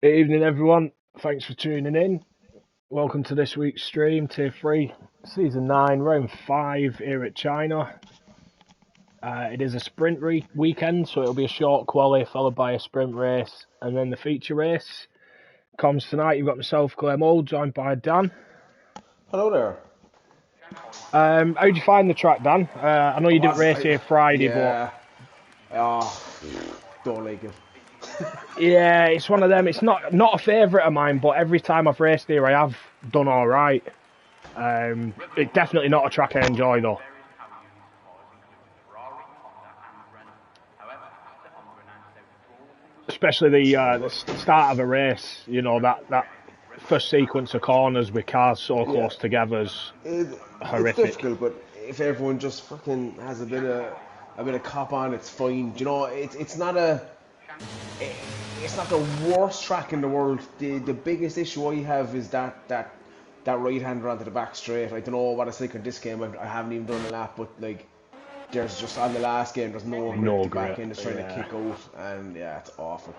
Evening, everyone. Thanks for tuning in. Welcome to this week's stream, Tier 3, Season 9, Round 5 here at China. It is a sprint weekend, so it'll be a short quali followed by a sprint race and then the feature race. Comms tonight, you've got myself, Claire Mould, joined by Dan. Hello there. How did you find the track, Dan? I know you didn't race here Friday, but... don't like it. Yeah, it's one of them. It's not a favourite of mine, but every time I've raced here, I have done all right. It's definitely not a track I enjoy, though. Especially the start of a race, you know, that first sequence of corners with cars so close together is horrific. It's difficult, but if everyone just fucking has a bit of cop on, it's fine. You know, it's not the worst track in the world. The biggest issue I have is that right-hander onto the back straight. I don't know what it's like in this game. I haven't even done a lap, but like, there's just on the last game, there's no grip. The back end is trying to kick out, and yeah, it's awful.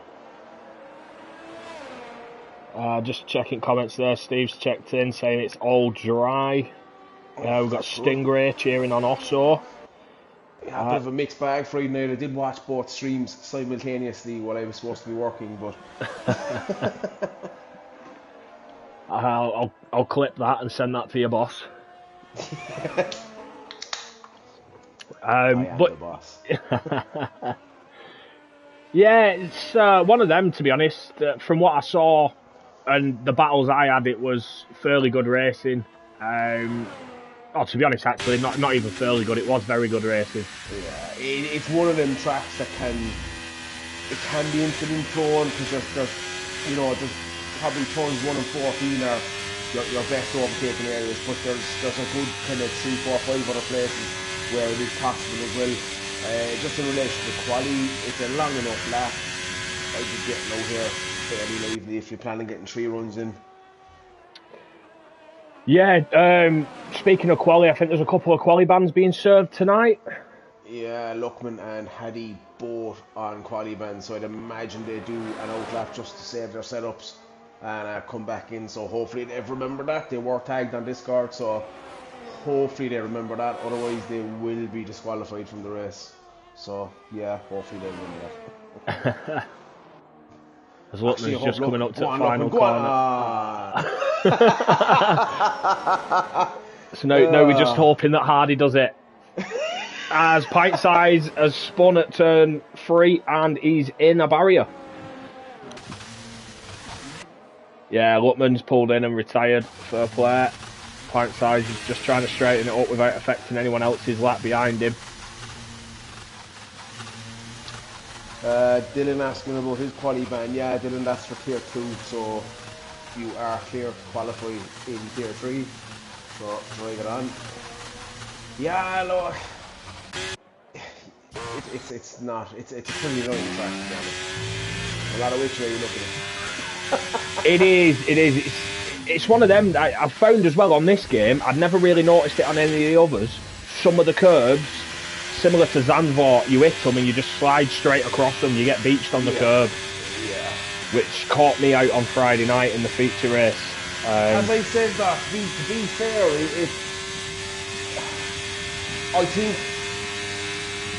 Just checking comments there. Steve's checked in saying it's all dry. We've got Stingray cheering on Osso. Yeah, a bit of a mixed bag Friday night. I did watch both streams simultaneously while I was supposed to be working, but I'll clip that and send that to your boss. I am the boss. Yeah, it's one of them, to be honest. From what I saw and the battles I had, it was fairly good racing. To be honest, actually, not even fairly good. It was very good racing. Yeah, it's one of them tracks that can be incident prone because there's probably turns 1 and 14 are your best overtaking areas, but there's a good kind of 3, 4, 5 other places where it is possible as well. Just in relation to the quali, it's a long enough lap. I'd be getting out here fairly lively if you plan on getting 3 runs in. Yeah, speaking of quali, I think there's a couple of quali bans being served tonight. Yeah, Luckman and Hadi both on quali bans, so I'd imagine they do an outlap just to save their setups and come back in. So hopefully they've remembered that. They were tagged on Discord, so hopefully they remember that. Otherwise, they will be disqualified from the race. So yeah, hopefully they remember that. As Luckman's just coming up to the final corner. So now we're just hoping that Hardy does it. As Pint Size has spun at turn 3 and he's in a barrier. Yeah, Luckman's pulled in and retired. Fair play. Pint Size is just trying to straighten it up without affecting anyone else's lap behind him. Dylan asking about his quali ban. Yeah, Dylan, that's for tier 2, so you are clear to qualify in tier 3. So try it on. Yeah, look, it's a pretty annoying track, to be honest. A lot of which way you look at it. It is. It's one of them that I've found as well on this game. I've never really noticed it on any of the others. Some of the curbs, similar to Zandvoort, you hit them and you just slide straight across them. You get beached on the curb. Yeah. Which caught me out on Friday night in the feature race. As I said that, to be fair, I think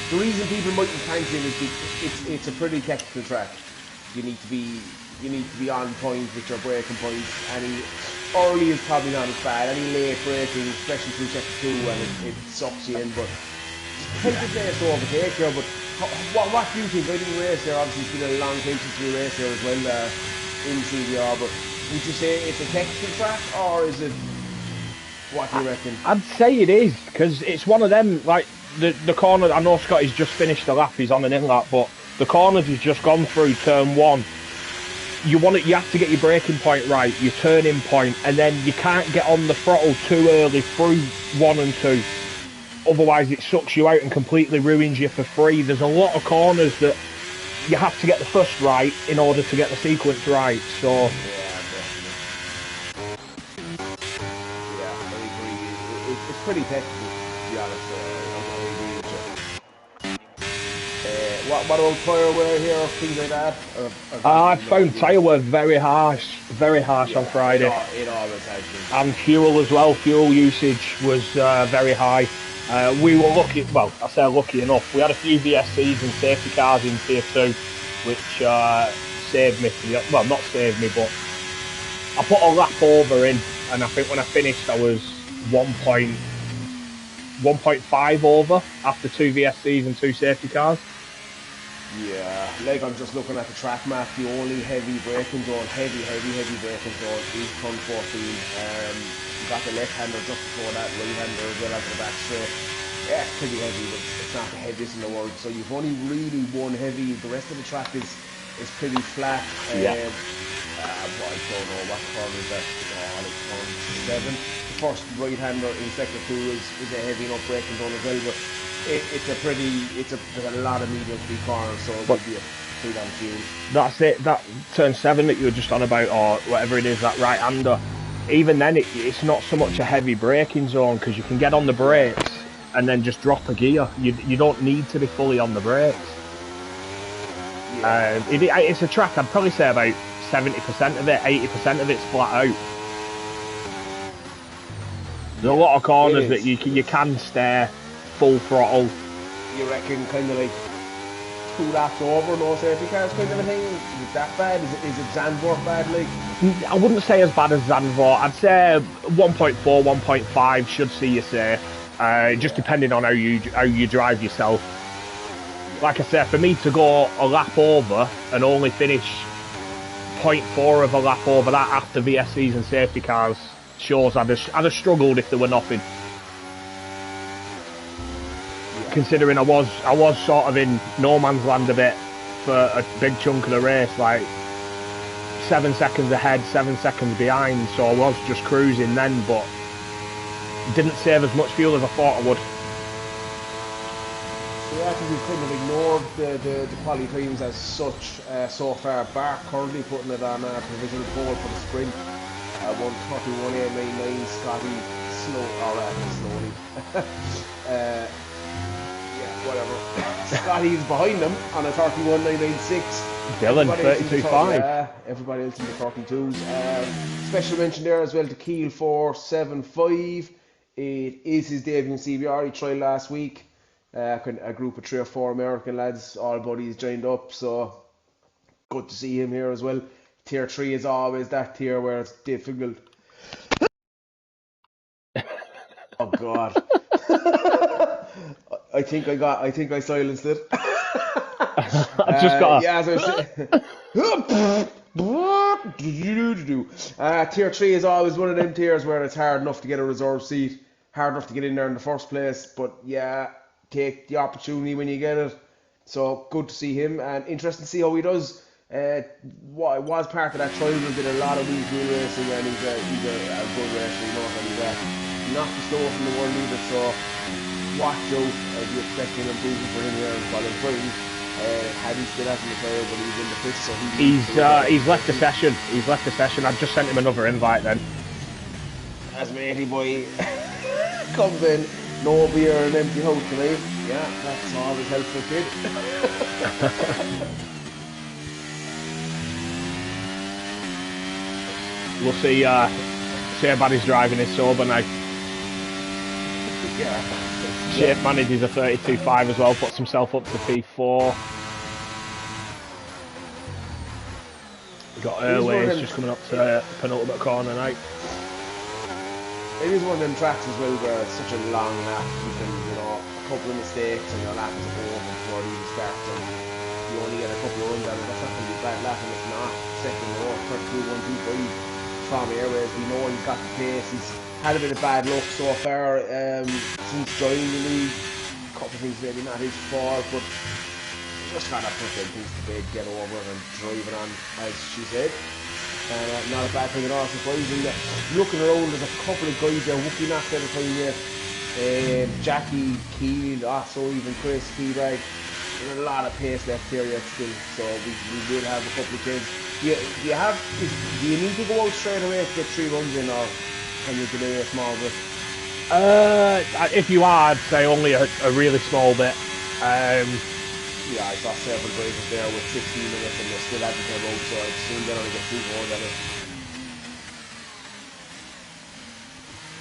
the reason people might be fancying is because it's a pretty technical track. You need to be on point with your braking points. Any early is probably not as bad. Any late braking, especially through sector 2, and it sucks you in. But take the place to overtake here. But what do you think? I didn't race there. Obviously, it's been a long time since we raced here as well in CDR. But would you say it's a technical track, or is it? What do you reckon? I'd say it is, because it's one of them, like the corner. I know Scotty's just finished the lap, he's on an in lap, but the corners he's just gone through turn 1. You have to get your braking point right, your turning point, and then you can't get on the throttle too early through 1 and 2. Otherwise it sucks you out and completely ruins you for free. There's a lot of corners that you have to get the first right in order to get the sequence right, so... Yeah, I agree. It's pretty technical, to be honest. I agree with you. what about tyre wear here or things like that? I found tyre wear very harsh on Friday. It always has been. And fuel as well. Fuel usage was very high. We were lucky. Well, I say lucky enough. We had a few VSCs and safety cars in Tier 2, which saved me. Well, not saved me, but I put a lap over in, and I think when I finished, I was 1.5 over after 2 VSCs and 2 safety cars. Yeah, like I'm just looking at the track map, the only heavy braking zone, heavy braking zone is turn 14. You got the left-hander just before that, right-hander as well after the back straight. Yeah, it's pretty heavy, but it's not the heaviest in the world. So you've only really one heavy, the rest of the track is pretty flat. Yeah. Well, I don't know what corner is that, like turn 7. The first right-hander in sector 2 is a heavy enough braking zone as well, but there's a lot of medium speed corners, so it would be a pretty damn fuel. That's it, that turn 7 that you were just on about, or whatever it is, that right-hander. Even then, it's not so much a heavy braking zone, because you can get on the brakes and then just drop a gear. You don't need to be fully on the brakes. Yeah. It's a track, I'd probably say about 70% of it, 80% of it's flat out. There's a lot of corners that you can stay full throttle. You reckon kind of like 2 laps over, no safety cars kind of a thing? Is it that bad? Is it Zandvoort bad? Like, I wouldn't say as bad as Zandvoort. I'd say 1.4, 1.5 should see you safe. Just depending on how you drive yourself. Like I said, for me to go a lap over and only finish 0.4 of a lap over that after VSCs and safety cars shows I'd have struggled if there were nothing. Considering I was sort of in no man's land a bit for a big chunk of the race, like 7 seconds ahead, 7 seconds behind, so I was just cruising then, but didn't save as much fuel as I thought I would. Yeah, I think we've kind of ignored the quali times as such so far. Bar currently putting it on a provisional pole for the sprint. 1:31.899, Scotty slowly. Whatever. Scotty's behind them on a 31.996. Dylan, 32.5. Yeah, everybody else in the 32s. Special mention there as well to Keel 475. It is his debut in CBR. He tried last week. A group of 3 or 4 American lads, all buddies joined up, so good to see him here as well. Tier 3 is always that tier where it's difficult. Oh God. I think I silenced it. I just got yeah, as I said. Tier 3 is always one of them tiers where it's hard enough to get a reserve seat, hard enough to get in there in the first place, but yeah, take the opportunity when you get it. So good to see him, and interesting to see how he does. Was part of that trial, did a lot of wheel racing, and he's a good racer, you know, and he's not the slowest in the world either, so watch out. I'd be expecting improvement for him here in Colin Brighton. Paddy still hasn't retired, but he's in the pit, so he's left the session. He's left the session. I've just sent him another invite then. As matey boy comes in, no beer and empty house tonight. Yeah, that's always helpful, kid. We'll see how bad he's driving is sober now. Yeah. Shape manages a 32.5 as well, puts himself up to P4. We've got Airways just coming up to penultimate corner now. It is one of them tracks as well where it's such a long lap. You can, a couple of mistakes and your lap is over before you even start. And you only get a couple of runs out of it. That's not going to be a bad lap, and it's not. Second row, 32.125 from Airways. We know he's got the pace. He's had a bit of bad luck so far since joining the league. A couple of things maybe not his fault, but just gotta put them things to bed, get over and drive it on, as she said. And not a bad thing at all. Surprising that looking around, there's a couple of guys there. Wookie not there the time yet. Jackie, Keel, also even Chris, Keybrag. There's a lot of pace left here yet still, so we will have a couple of kids. Do you need to go out straight away to get 3 runs in, or can you delay a small bit? If you are, I'd say only a really small bit. Yeah, I saw several drivers there with 16 minutes and they still hadn't come out, so I'd assume they're only get 2 goals on it.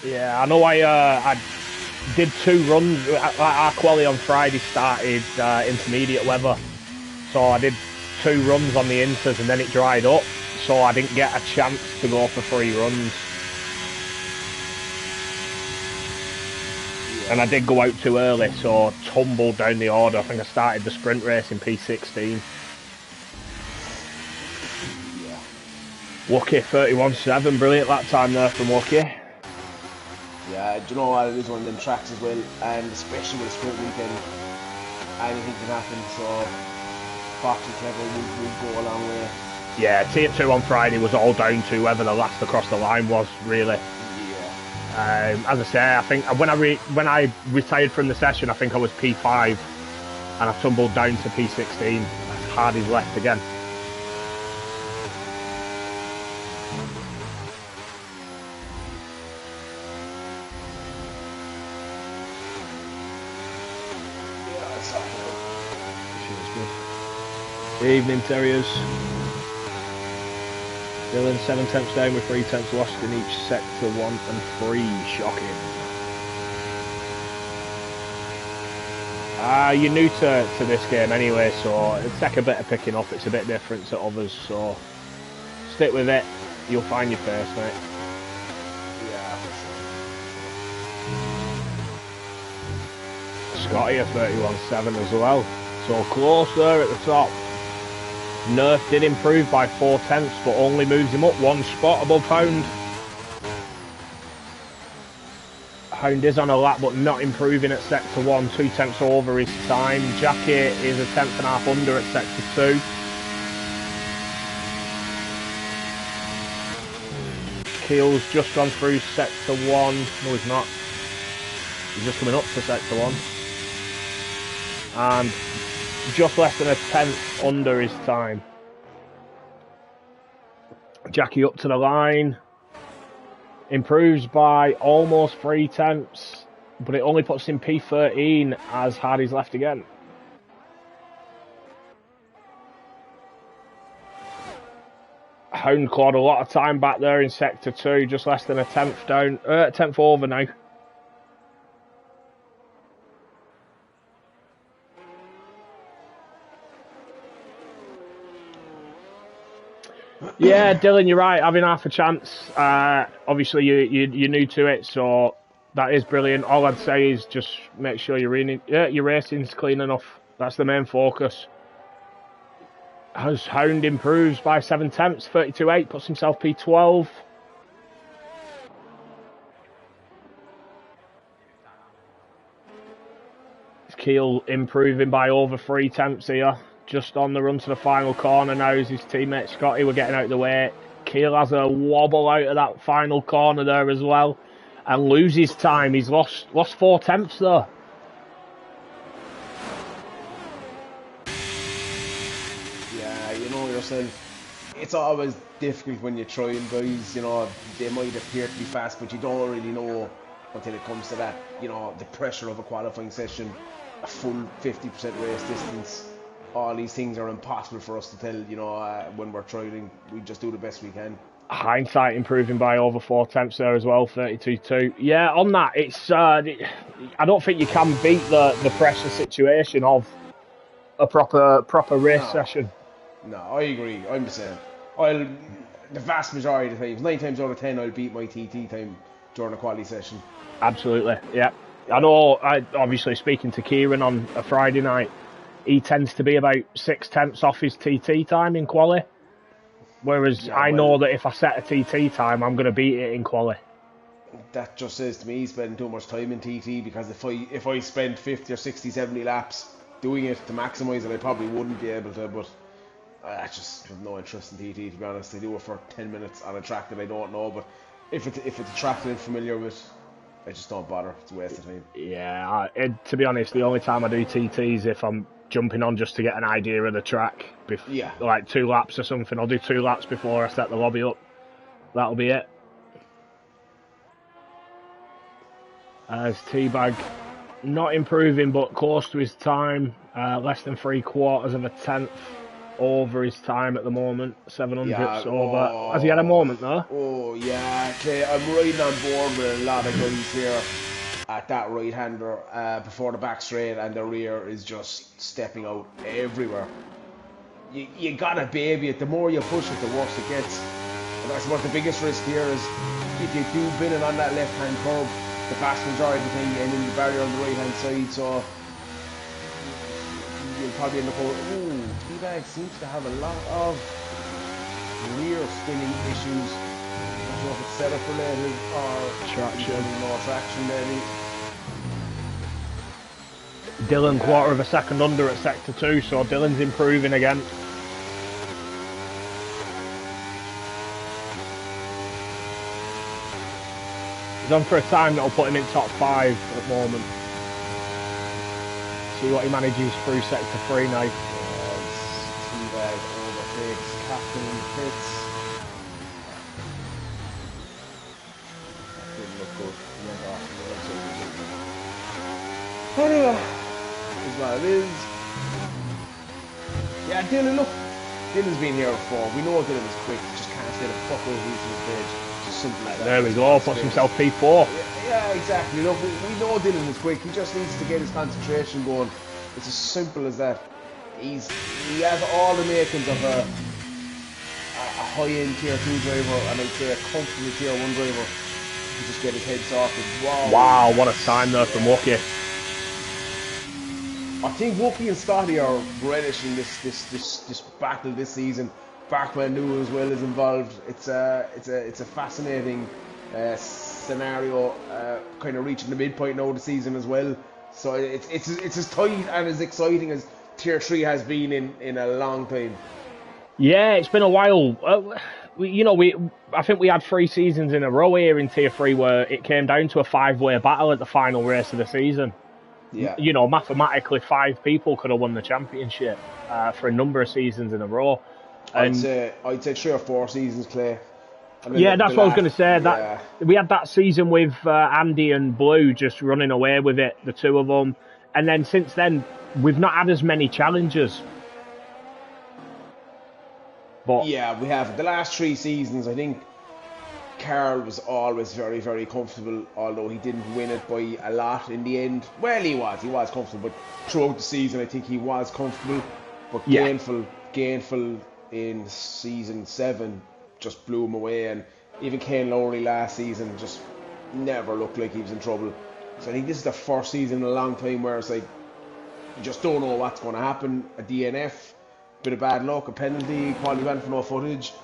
Yeah, I know I did 2 runs. Our quali on Friday started intermediate weather. So I did 2 runs on the inters and then it dried up. So I didn't get a chance to go for 3 runs. And I did go out too early, so tumbled down the order. I think I started the sprint race in P16. Yeah. Lucky 31.7, brilliant that time there from Lucky. Yeah, do you know what, it is one of them tracks as well, and especially with a sprint weekend, anything can happen, so Fox and Trevor would go a long way. Yeah, Tier 2 on Friday was all down to whoever the last across the line was, really. Yeah. As I say, I think when I retired from the session, I think I was P5, and I tumbled down to P16. Hardy's left again. Evening, Terriers. Dylan, 7 tenths down with 3 tenths lost in each sector 1 and 3. Shocking. You're new to this game anyway, so it'll take a bit of picking up. It's a bit different to others, so stick with it. You'll find your pace, mate. Yeah, for sure. Scotty at 31.7 as well. So close there at the top. Nerf did improve by 4 tenths, but only moves him up 1 spot above Hound. Hound is on a lap, but not improving at sector 1, 2 tenths over his time. Jackie is a 10.5 under at sector 2. Keel's just gone through sector 1. No, he's not. He's just coming up to sector 1. And just less than a tenth under his time. Jackie up to the line. Improves by almost 3 tenths, but it only puts him P13 as Hardy's left again. Hound clawed a lot of time back there in sector 2, just less than a tenth down, tenth over now. Yeah, Dylan, you're right. Having half a chance. Obviously, you're new to it, so that is brilliant. All I'd say is just make sure your racing's clean enough. That's the main focus. As Hound improves by 7 tenths, 32.8, puts himself P12. Keel improving by over 3 tenths here. Just on the run to the final corner now as his teammate Scotty were getting out of the way. Keel has a wobble out of that final corner there as well and loses time. He's lost 4 tenths though. Yeah, you know yourself, it's always difficult when you're trying guys, you know, they might appear to be fast, but you don't really know until it comes to that, you know, the pressure of a qualifying session, a full 50% race distance. All these things are impossible for us to tell, you know, when we're trying. We just do the best we can. Hindsight improving by over 4 tenths there as well, 32.2. Yeah, on that, it's I don't think you can beat the pressure situation of a proper race session. No, I agree. I'm the same. The vast majority of the times, 9 times out of 10, I'll beat my TT time during a quality session. Absolutely, yeah. I know, obviously speaking to Kieran on a Friday night, he tends to be about 6 tenths off his TT time in quali. Whereas I know that if I set a TT time, I'm going to beat it in quali. That just says to me he's spending too much time in TT, because if I spent 50 or 60, 70 laps doing it to maximise it, I probably wouldn't be able to, but I just have no interest in TT, to be honest. I do it for 10 minutes on a track that I don't know, but if it's a track that I'm familiar with, I just don't bother. It's a waste of time. Yeah, to be honest, the only time I do TT is if I'm jumping on just to get an idea of the track. Like 2 laps or something. I'll do 2 laps before I set the lobby up. That'll be it. As Teabag Not improving, but close to his time. Less than 3/4 of a tenth over his time at the moment. 700ths over. Has he had a moment though? Oh yeah, Clay, I'm riding on board with a lot of guys here at that right-hander before the back straight, and the rear is just stepping out everywhere. You gotta baby it. The more you push it, the worse it gets. And I suppose the biggest risk here is if you do bin it on that left-hand curb, the vast majority of the time you end in the barrier on the right-hand side, so you'll probably end up going, ooh, T-Bag seems to have a lot of rear spinning issues. I don't know if it's setup related or traction. More traction maybe. Dylan 1/4 of a second under at sector 2, so Dylan's improving again. He's on for a time that'll put him in top 5 at the moment. See what he manages through sector 3 now. T-Bag overtakes Captain in the pits. That didn't look good. He went off the anyway, is what it is. Yeah, Dylan, look. Dylan's been here before. We know Dylan is quick. Just can't stay the fuck out of the stage. Simple as that. There we go, puts himself P4. Yeah, exactly. Look, we know Dylan is quick. He just needs to get his concentration going. It's as simple as that. He has all the makings of a high-end tier 2 driver, and I'd say a comfortable tier 1 driver. He just get his head sorted. Wow, what a time there from Wookie. I think Wookie and Scotty are relishing this battle this season. Barkman New as well is involved. It's a fascinating scenario, kind of reaching the midpoint now of the season as well. So it's as tight and as exciting as Tier 3 has been in a long time. Yeah, it's been a while. I think we had 3 seasons in a row here in Tier 3 where it came down to a 5-way battle at the final race of the season. Yeah. Mathematically 5 people could have won the championship for a number of seasons in a row. I'd say 3 or 4 seasons, Clay. Yeah, that's what I was going to say. That we had that season with Andy and Blue just running away with it, the two of them, and then since then we've not had as many challenges. But yeah, we have the last 3 seasons. I think Carl was always very, very comfortable, although he didn't win it by a lot in the end. Well, he was comfortable, but throughout the season, I think he was comfortable. But Gainful in season 7 just blew him away, and even Kane Lowry last season just never looked like he was in trouble. So I think this is the first season in a long time where it's like you just don't know what's going to happen. A DNF, bit of bad luck, a penalty, quality ban for no footage.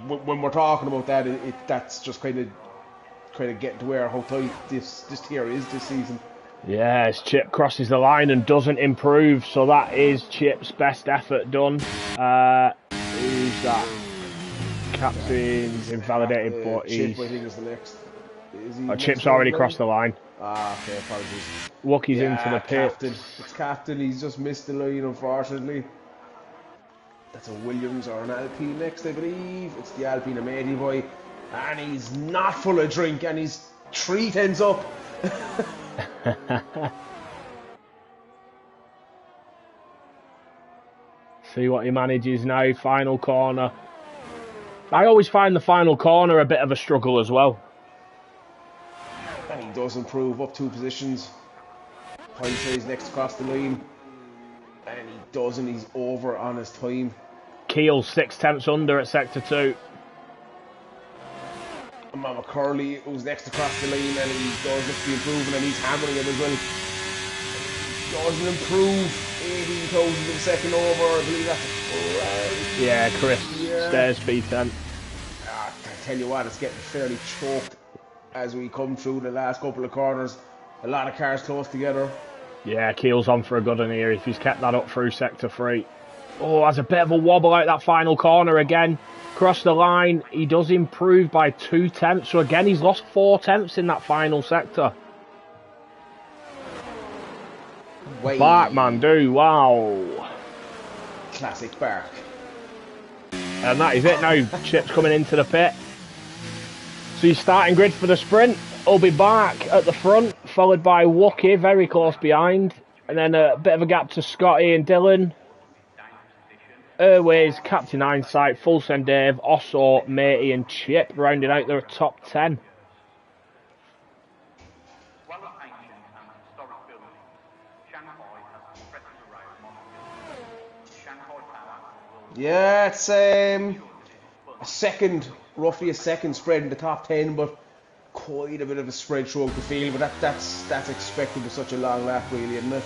When we're talking about that, that's just kind of getting to where how tight this tier is this season. Yes, Chip crosses the line and doesn't improve, so that is Chip's best effort done. Who's that? Captain's invalidated, but Chip, he's... I think, is the next. Chip's already crossed the line. Okay, apologies. Wookie's into the pit. It's Captain, he's just missed the line, unfortunately. That's a Williams or an Alpine next, I believe. It's the Alpine Amati boy. And he's not full of drink, and he's 3 tenths up. See what he manages now. Final corner. I always find the final corner a bit of a struggle as well. And he does improve up 2 positions. Hindsight's next across the line. And he doesn't, he's over on his time. Keel 6 tenths under at sector 2. And Mama Curley, who's next across the line, and he does look to be improving, and he's hammering it as well. Doesn't improve. 18,000 in second over, I believe that's a Yeah, Chris stays P10. I tell you what, it's getting fairly choked as we come through the last couple of corners. A lot of cars close together. Yeah, Keel's on for a good one here if he's kept that up through sector 3. Oh, has a bit of a wobble out that final corner again. Cross the line. He does improve by 2 tenths. So again, he's lost 4 tenths in that final sector. Barkman do, wow. Classic Bark. And that is it now. Chip's coming into the pit. So he's starting grid for the sprint. He'll be back at the front followed by Wookie, very close behind. And then a bit of a gap to Scotty and Dylan. Airways, Captain Hindsight, Full Send Dave, Osso, Matey and Chip rounding out their top 10. Yeah, it's roughly a second spread in the top 10, but quite a bit of a spread throughout the field. But that's expected with such a long lap, really, isn't it?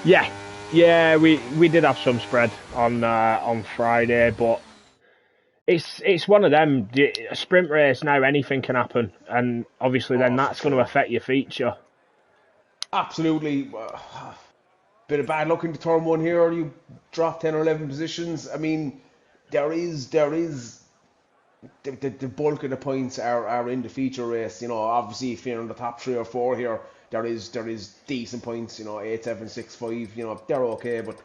Yeah, we did have some spread on Friday, but it's one of them. A sprint race now, anything can happen, and obviously then that's going to affect your feature. Absolutely. Bit of bad luck into turn one here, or you drop 10 or 11 positions. I mean, there is the bulk of the points are in the feature race. You know, obviously if you're in the top 3 or 4 here, there is decent points. You know, 8, 7, 6, 5. You know, they're okay. But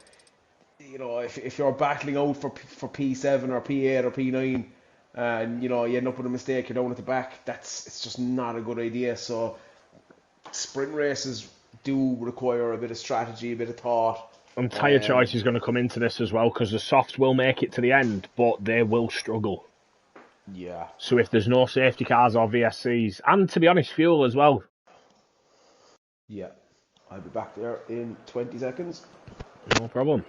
you know, if you're battling out for P7 or P8 or P9, and you know you end up with a mistake, you're down at the back. It's just not a good idea. So sprint races do require a bit of strategy, a bit of thought. And tyre choice is going to come into this as well, because the softs will make it to the end, but they will struggle. Yeah. So if there's no safety cars or VSCs, and to be honest, fuel as well. Yeah. I'll be back there in 20 seconds. No problem.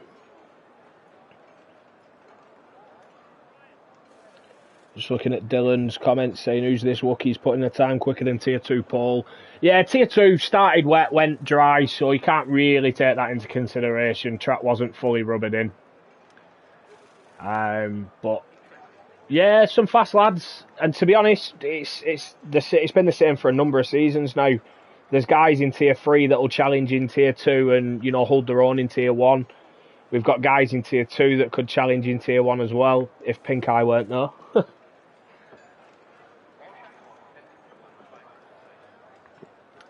Just looking at Dylan's comments saying, who's this Wookie's putting the time quicker than Tier 2 Paul? Yeah, Tier 2 started wet, went dry, so you can't really take that into consideration. Track wasn't fully rubbered in. But yeah, some fast lads. And to be honest, it's been the same for a number of seasons now. There's guys in Tier 3 that will challenge in Tier 2 and, you know, hold their own in Tier 1. We've got guys in Tier 2 that could challenge in Tier 1 as well, if Pink Eye weren't there.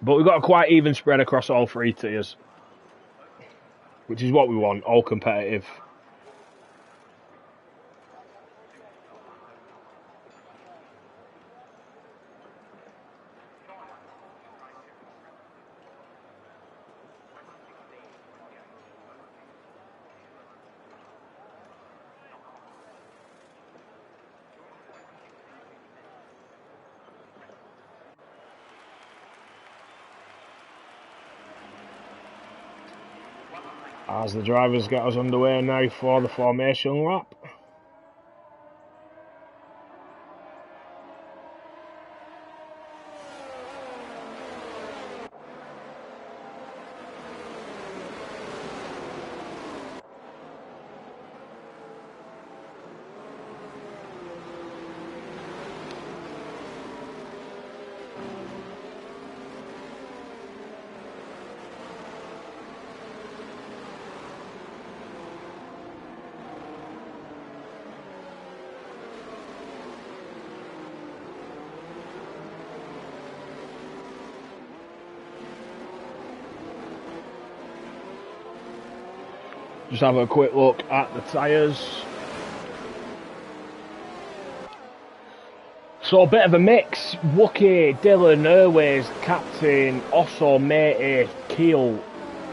But we've got a quite even spread across all 3 tiers, which is what we want, all competitive. As the drivers get us underway now for the formation lap. Just have a quick look at the tyres. So a bit of a mix. Wookie, Dylan, Airways, Captain, Osso, Matey, Keel,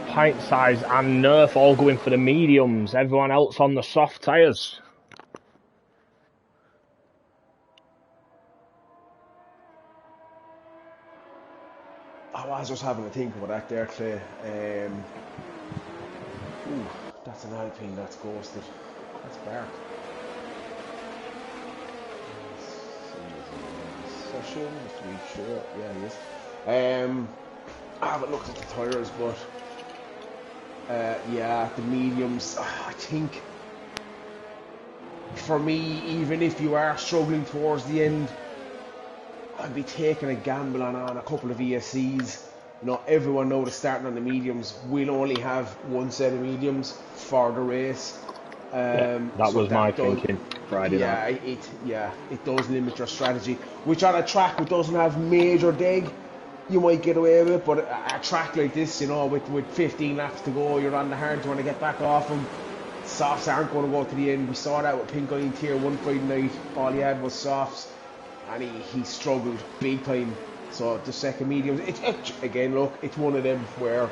Pint Size and Nerf all going for the mediums. Everyone else on the soft tyres. I was just having a think about that there, Clay. Ooh, that's an Alpine that's ghosted. That's bark. Session, just to be sure. Yeah, he is. I haven't looked at the tyres, but yeah, the mediums. I think for me, even if you are struggling towards the end, I'd be taking a gamble on a couple of ESCs. You know, everyone knows that starting on the mediums, we'll only have one set of mediums for the race. That so was my thinking Friday night. It does limit your strategy. Which on a track which doesn't have major dig, you might get away with it. But a track like this, you know, with 15 laps to go, you're on the hard to want to get back off them. Softs aren't going to go to the end. We saw that with Pink Eye in Tier 1 Friday night. All he had was softs. And he struggled big time So the second medium, again, look, it's one of them where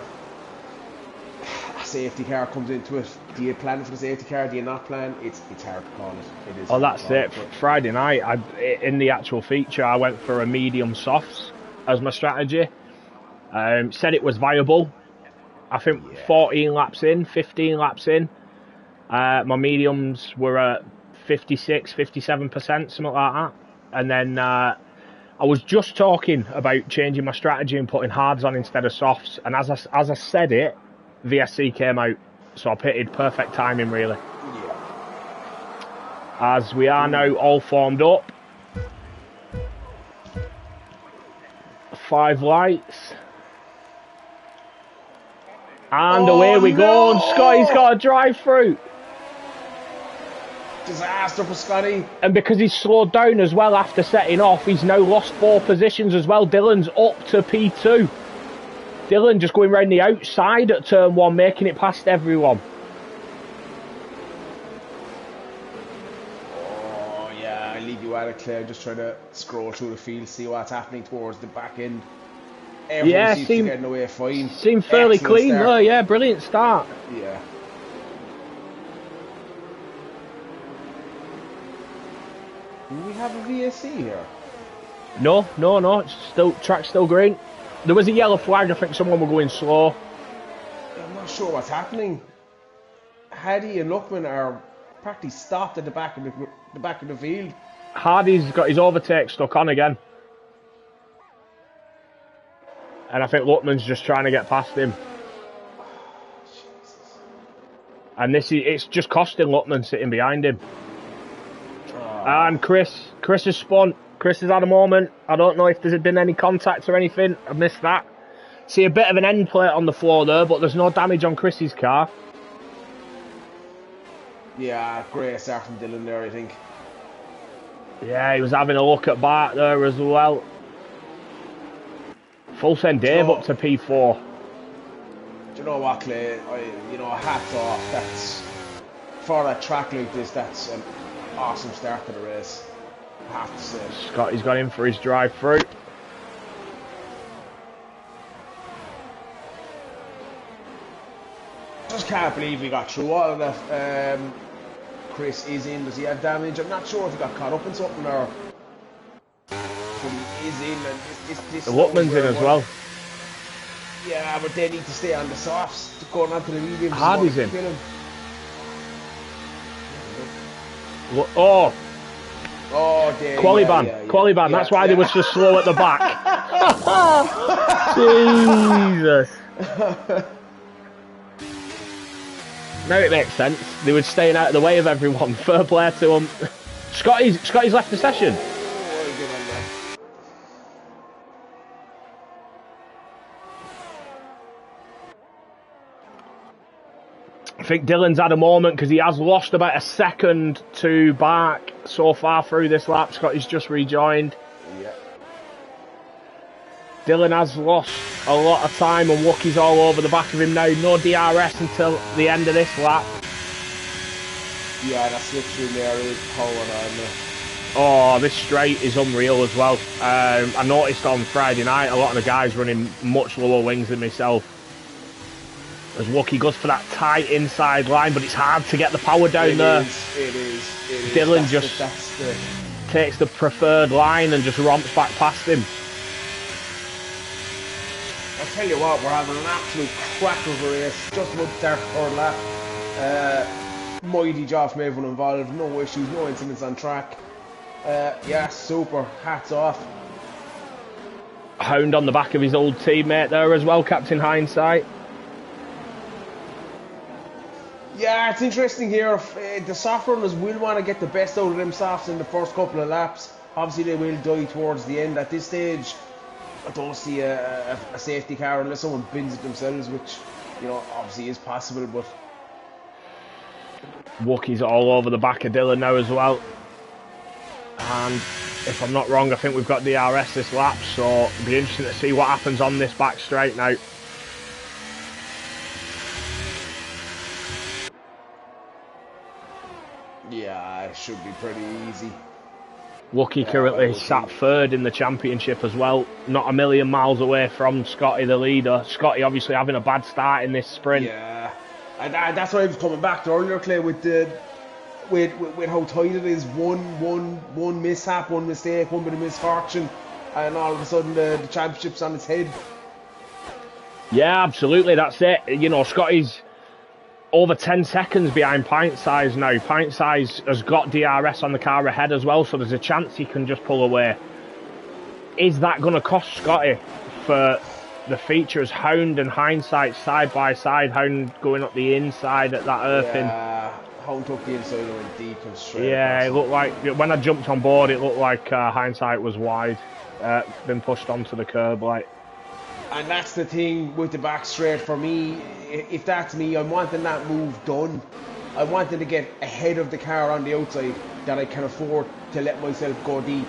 a safety car comes into it. Do you plan for the safety car? Do you not plan? It's hard to call it. It is. Oh, that's it. Friday night, in the actual feature, I went for a medium softs as my strategy. Said it was viable. I think 14 laps in, 15 laps in, my mediums were at 56, 57%, something like that. And then I was just talking about changing my strategy and putting hards on instead of softs. And as I said it, VSC came out. So I pitted, perfect timing, really. Yeah. As we are now all formed up. 5 lights. And away we go, and Scotty's got a drive through. Disaster for Scotty. And because he's slowed down as well after setting off, he's now lost 4 positions as well. Dylan's up to P2. Dylan just going round the outside at turn 1, making it past everyone. Oh yeah, I leave you out of Claire, just trying to scroll through the field, see what's happening towards the back end. Everyone seems to be getting away fine. Seemed fairly clean though, yeah, brilliant start. Yeah. Do we have a VSC here? No, it's still, track's still green. There was a yellow flag, I think someone were going slow. I'm not sure what's happening. Hardy and Luckman are practically stopped at the back of the field. Hardy's got his overtake stuck on again. And I think Luckman's just trying to get past him. And it's just costing Luckman sitting behind him. And Chris has spun. Chris has had a moment. I don't know if there's been any contact or anything. I missed that. See a bit of an end plate on the floor there, but there's no damage on Chris's car. Yeah, great start from Dylan there, I think. Yeah, he was having a look at Bart there as well. Full send Dave up to P4. Do you know what, Clay? Hats off. That's for a track like this. That's an awesome start to the race. I have to say. Scotty's got in for his drive through. Just can't believe we got through all of that. Chris is in. Does he have damage? I'm not sure if he got caught up in something or. But he is in, and this the Luckman's in as well. Yeah, but they need to stay on the softs, going on to the mediums. Hardy's in. Oh, Qualiban. Yeah. That's why they were so slow at the back. Jesus. Now it makes sense. They were staying out of the way of everyone. Fair play to them. Scotty's left the session. I think Dylan's had a moment because he has lost about a second to Bark so far through this lap. Scotty's just rejoined. Yeah. Dylan has lost a lot of time and Wookie's all over the back of him now. No DRS until the end of this lap. Yeah, that slipstream there is pulling on there. Oh, this straight is unreal as well. I noticed on Friday night a lot of the guys running much lower wings than myself. As Wookie goes for that tight inside line, but it's hard to get the power down there. It is. Dylan takes the preferred line and just romps back past him. I'll tell you what, we're having an absolute cracker of a race. Just about to start the third lap. Mighty job from everyone involved. No issues, no incidents on track. Yeah, super. Hats off. Hound on the back of his old teammate there as well, Captain Hindsight. Yeah, it's interesting here. The soft runners will want to get the best out of them softs in the first couple of laps. Obviously, they will die towards the end. At this stage, I don't see a safety car unless someone bins it themselves, which, obviously is possible. But Wookie's all over the back of Dylan now as well. And if I'm not wrong, I think we've got DRS this lap, so it'll be interesting to see what happens on this back straight now. Yeah, it should be pretty easy. Wookie currently sat third in the championship as well, not a million miles away from Scotty, the leader. Scotty obviously having a bad start in this sprint. Yeah, and that's why I was coming back to earlier, Clay, with how tight it is. One mishap, one mistake, one bit of misfortune, and all of a sudden the championship's on its head. Yeah, absolutely, that's it. You know, Scotty's over 10 seconds behind Pint Size now. Pint Size has got DRS on the car ahead as well, so there's a chance he can just pull away. Is that going to cost Scotty for the features? Hound and Hindsight side by side. Hound going up the inside at that hairpin. Yeah, Hound took the inside and went deep and straight. Yeah, it looked like, when I jumped on board, it looked like Hindsight was wide. Been pushed onto the curb, like. And that's the thing with the back straight for me. If that's me, I'm wanting that move done. I wanted to get ahead of the car on the outside, that I can afford to let myself go deep,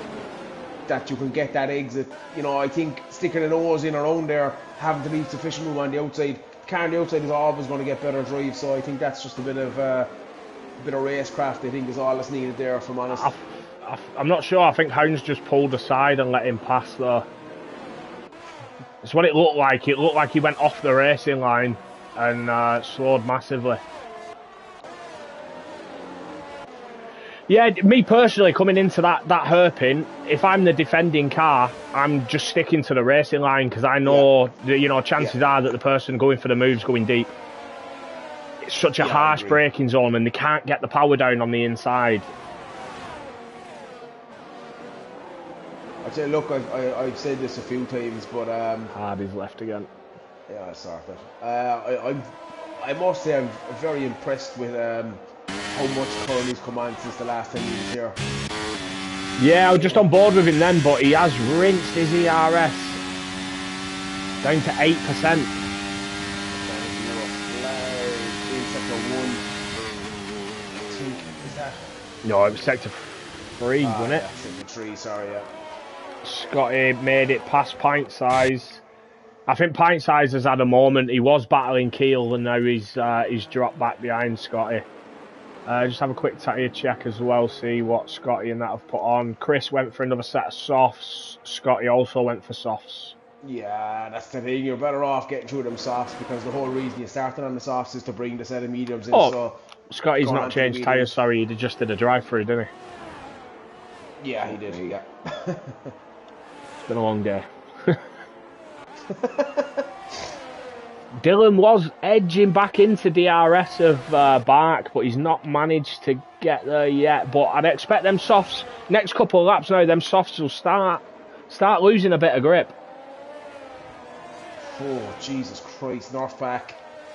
that you can get that exit. You know, I think sticking a nose in around there, having to leave sufficient room on the outside. The car on the outside is always going to get better drive, so I think that's just a bit of racecraft, I think, is all that's needed there, if I'm honest. I'm not sure. I think Hound's just pulled aside and let him pass though. It's what it looked like. It looked like he went off the racing line and slowed massively. Yeah, me personally, coming into that hairpin, if I'm the defending car, I'm just sticking to the racing line because I know, you know, chances are that the person going for the move's going deep. It's such a harsh braking zone and they can't get the power down on the inside. I'd say, look, I've said this a few times, but Hardy's left again. Yeah, I saw that. I must say I'm very impressed with how much Curly's come on since the last time he was here. Yeah, I was just on board with him then, but he has rinsed his ERS down to 8%. No, it was sector 3, wasn't it? Yeah, sector 3, sorry, yeah. Scotty made it past Pint Size. I think Pint Size has had a moment. He was battling Keel and now he's dropped back behind Scotty. Just have a quick tyre check as well, see what Scotty and that have put on. Chris went for another set of softs. Scotty also went for softs. Yeah, that's the thing. You're better off getting through them softs because the whole reason you started on the softs is to bring the set of mediums in. So Scotty's not changed tyres, sorry, he just did a drive-through, didn't he? Yeah, he did, yeah. It's been a long day. Dylan was edging back into DRS of Bark, but he's not managed to get there yet. But I'd expect them softs, next couple of laps now, them softs will start losing a bit of grip. Oh, Jesus Christ. Northback,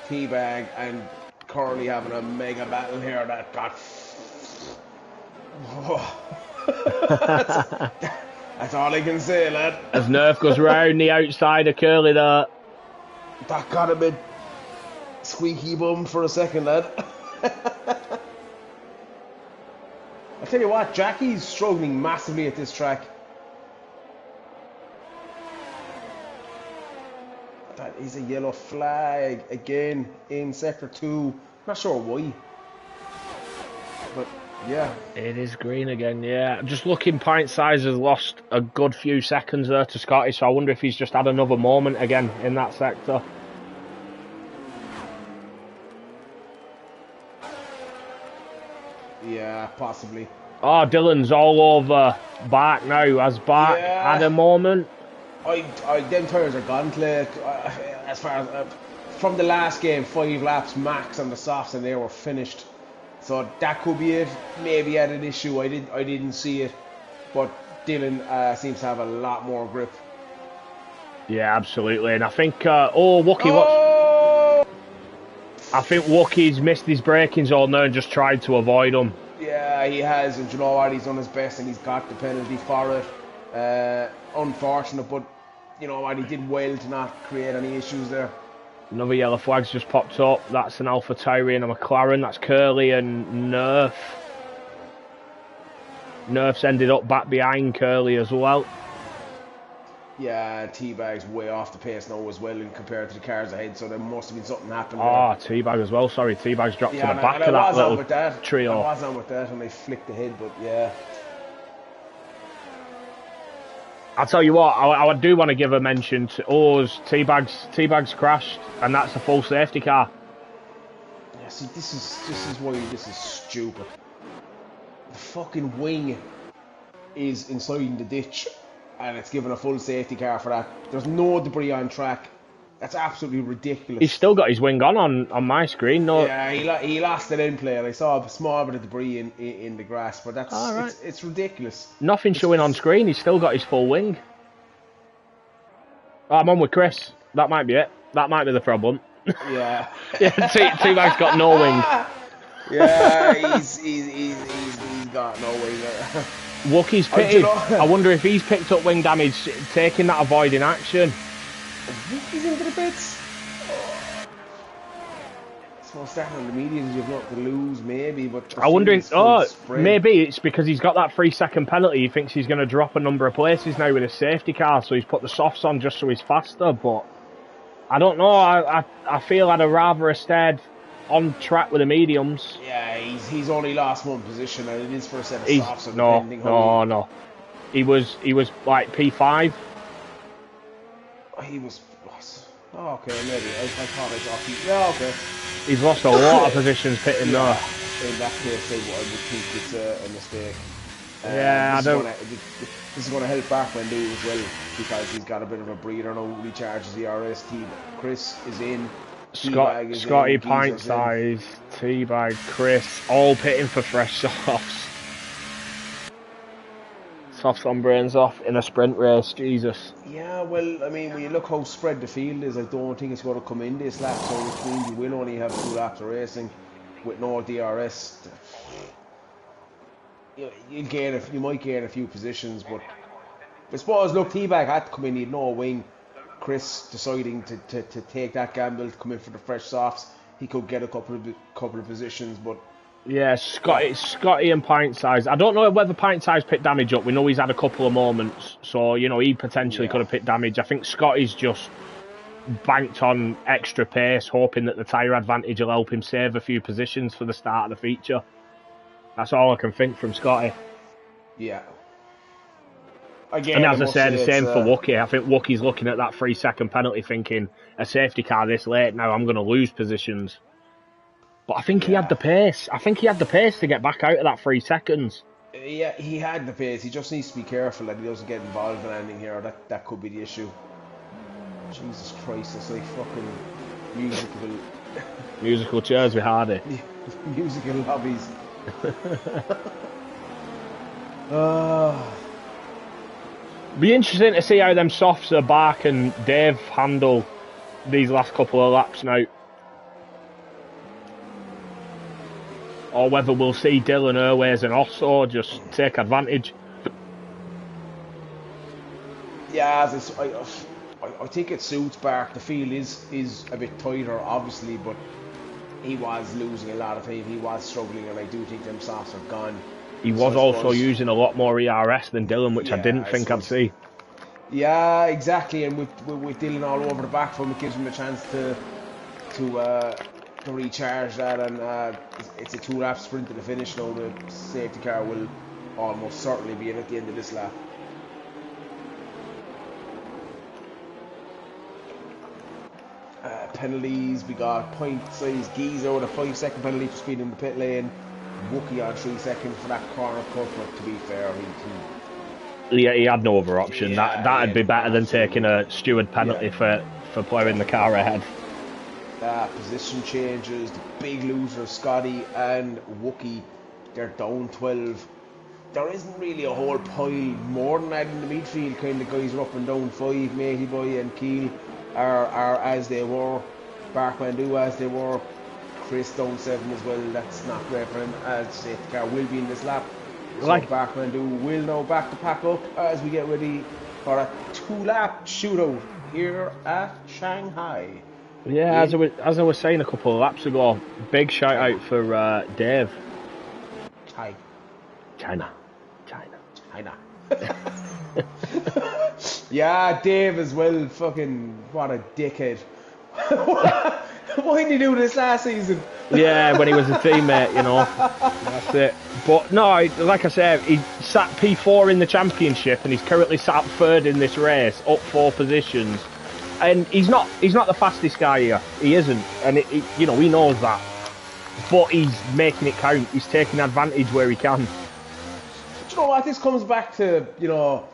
Teabag and Curly having a mega battle here that got... That's all I can say, lad. As Nerf goes round the outside of Curly there. That got a bit squeaky bum for a second, lad. I tell you what, Jackie's struggling massively at this track. That is a yellow flag again in sector 2. Not sure why. But yeah. It is green again, yeah. Just looking, Pint Size has lost a good few seconds there to Scotty, so I wonder if he's just had another moment again in that sector. Yeah, possibly. Oh, Dylan's all over Bark now. Has Bark had a moment? Them tyres are gone, Clay. As far as from the last game, 5 laps max on the softs, and they were finished. So that could be it. Maybe he had an issue. I didn't see it, but Dylan seems to have a lot more grip. Yeah, absolutely. And I think Wookie, I think Wookie's missed his braking zone there and just tried to avoid him. Yeah, he has, and you know what? He's done his best, and he's got the penalty for it. Unfortunate, but you know what? He did well to not create any issues there. Another yellow flag's just popped up. That's an Alpha Tauri and a McLaren. That's Curly and Nerf. Nerf's ended up back behind Curly as well. Yeah, Teabag's way off the pace now as well in compared to the cars ahead, so there must have been something happened there. Teabag as well, sorry. Teabag's dropped to the back of that little trio. I was on with that and they flicked ahead, but yeah. I'll tell you what, I do want to give a mention to Oars. Teabag's crashed, and that's a full safety car. Yeah, see, this is why this is stupid. The fucking wing is inside the ditch, and it's given a full safety car for that. There's no debris on track. That's absolutely ridiculous. He's still got his wing on my screen. No. Yeah, he lost an end play, and I saw a small bit of debris in the grass, but that's right. it's ridiculous. Nothing showing on screen. He's still got his full wing. Oh, I'm on with Chris. That might be it. That might be the problem. Yeah. Yeah. Teabag's got no wing. Yeah, he's got no wing. Wookie's pitted. I wonder if he's picked up wing damage, taking that avoiding action. Wookie's into the bits. So starting on the media, you've not to lose, maybe. But I wonder if maybe it's because he's got that 3-second penalty. He thinks he's going to drop a number of places now with his safety car, so he's put the softs on just so he's faster. But I don't know. I feel I'd have rather have stayed on track with the mediums. Yeah, he's only lost one position, and it is for a set of softs. No. He was like P5. He was. Oh, okay, maybe. I thought I got P. Yeah, okay. He's lost a lot of positions pitting there. In that case, I would think it's a mistake. Yeah, This is going to help Barkman do as well, because he's got a bit of a breather now. Recharges the RST. Chris is in. Scotty, pint size, Teabag, Chris, all pitting for fresh softs. Softs on brains off in a sprint race, Jesus. Yeah, well, I mean, when you look how spread the field is, I don't think it's going to come in this lap, so which means you will only have 2 laps of racing with no DRS. You might gain a few positions, but I suppose, look, Teabag had to come in, he had no wing. Chris deciding to take that gamble, to come in for the fresh softs, he could get a couple of positions, but yeah, Scotty and pint size. I don't know whether pint size picked damage up. We know he's had a couple of moments, so he potentially could have picked damage. I think Scotty's just banked on extra pace, hoping that the tyre advantage will help him save a few positions for the start of the feature. That's all I can think from Scotty. Yeah. And Again, as I said, the same for Wookie. I think Wookie's looking at that 3-second penalty thinking, a safety car this late, now I'm going to lose positions. But I think he had the pace. I think he had the pace to get back out of that 3 seconds. Yeah, he had the pace. He just needs to be careful that he doesn't get involved in anything here. That could be the issue. Jesus Christ, it's like fucking musical chairs with Hardy. Musical lobbies. Be interesting to see how them softs are Bark and Dave handle these last couple of laps now. Or whether we'll see Dylan Airways and Osso just take advantage. Yeah, I think it suits Bark. The field is a bit tighter, obviously, but he was losing a lot of time. He was struggling, and I do think them softs are gone. He was also using a lot more ERS than Dylan, which I didn't think I'd see. Yeah, exactly. And with Dylan all over the back from it gives him a chance to recharge that, and it's a 2-lap sprint to the finish now. The safety car will almost certainly be in at the end of this lap. Penalties, we got point size Giza with a 5-second penalty for speeding in the pit lane. Wookie on 3 seconds for that corner cut, but to be fair, he had no other option. That'd be better than taking a steward penalty for ploughing the car ahead. Position changes, the big losers, Scotty and Wookie, they're down 12. There isn't really a whole pile more than that in the midfield. Kind of guys are up and down 5. Matey Boy and Keel are as they were. Barkman as they were. Chris down 7 as well. That's not great for him, as safety car will be in this lap. So Barkman will now back the pack up as we get ready for a 2-lap shootout here at Shanghai. Yeah, as I was saying a couple of laps ago, big shout out for Dave. China. Yeah, Dave as well. Fucking what a dickhead. Why didn't he do this last season? Yeah, when he was a teammate, you know. That's it. But no, like I said, he sat P4 in the championship, and he's currently sat third in this race, up 4 positions. And he's not the fastest guy here. He isn't, and you know, he knows that. But he's making it count. He's taking advantage where he can. Do you know what? This comes back to, you know,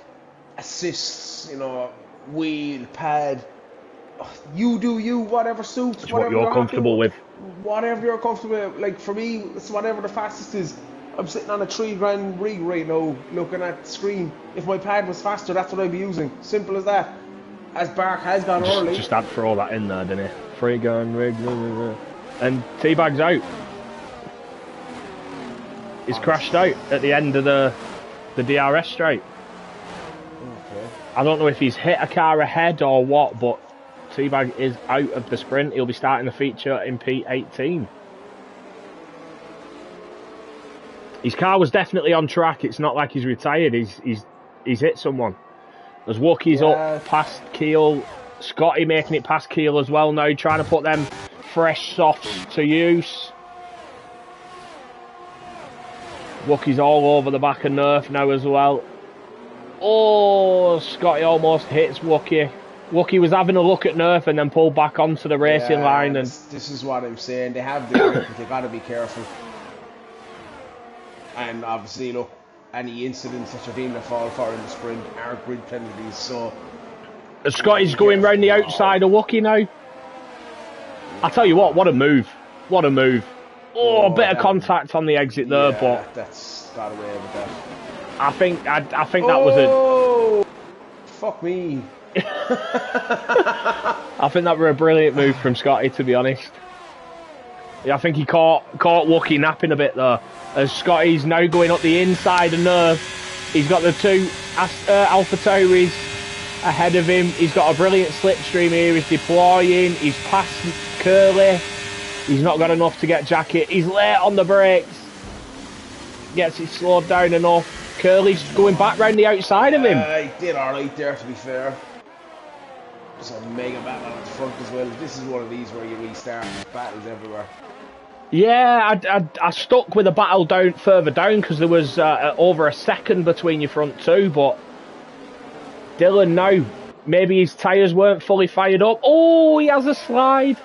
assists, you know, wheel, pad. You do you, whatever suits, It's whatever what you're comfortable with. Whatever you're comfortable with. Like for me, it's whatever the fastest is. I'm sitting on a 3 grand rig right now, looking at the screen. If my pad was faster, that's what I'd be using. Simple as that. As Bark has gone early. Just had to throw that in there, didn't he? 3 gun rig, and Teabag's out. He's crashed out at the end of the DRS straight. Okay. I don't know if he's hit a car ahead or what, but Teabag is out of the sprint. He'll be starting the feature in P18. His car was definitely on track. It's not like he's retired. He's hit someone. There's Wookie's up past Keel. Scotty making it past Keel as well now, trying to put them fresh softs to use. Wookie's all over the back of Nerf now as well. Oh, Scotty almost hits Wookie. Wookie was having a look at Nerf and then pulled back onto the racing line. And this is what I'm saying. They have the grip, but they got to be careful. And obviously, look, any incidents that you're deemed to fall for in the sprint are grid penalties. So Scotty's going round the outside of Wookie now. I tell you what a move! What a move! Oh, a bit of contact on the exit there, but that's got away with that. I think that was a. Fuck me! I think that were a brilliant move from Scotty, to be honest. Yeah, I think he caught Wookie napping a bit there. As Scotty's now going up the inside of Nerf. He's got the 2 Alpha Tauris ahead of him. He's got a brilliant slipstream here. He's deploying. He's past Curly. He's not got enough to get Jacket. He's late on the brakes. Gets it slowed down enough. Curly's going back round the outside of him. He did alright there, to be fair. There's a mega battle at the front as well. This is one of these where you restart. Battles everywhere. Yeah, I stuck with a battle down further down because there was over a second between your front 2, but Dylan now, maybe his tyres weren't fully fired up. Oh, he has a slide.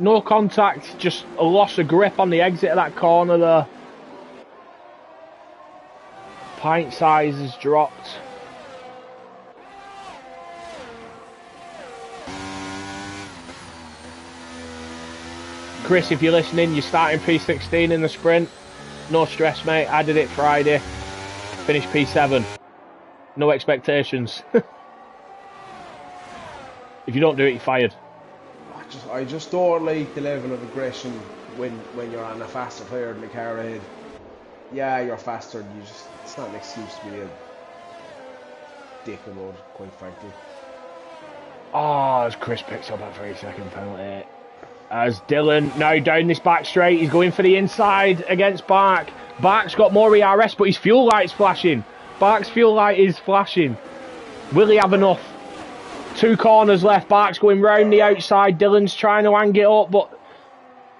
No contact, just a loss of grip on the exit of that corner there. Pint size has dropped. Chris, if you're listening, you're starting P16 in the sprint. No stress, mate. I did it Friday. Finished P7. No expectations. If you don't do it, you're fired. I just don't like the level of aggression when you're on a faster player in the car ahead. Yeah, you're faster. It's not an excuse to be a dick about it, quite frankly. Oh, as Chris picks up that 3-second penalty. As Dylan now down this back straight, he's going for the inside against Bark. Bark's got more ERS, but his fuel light's flashing. Bark's fuel light is flashing. Will he have enough? 2 corners left. Bark's going round the outside. Dylan's trying to hang it up, but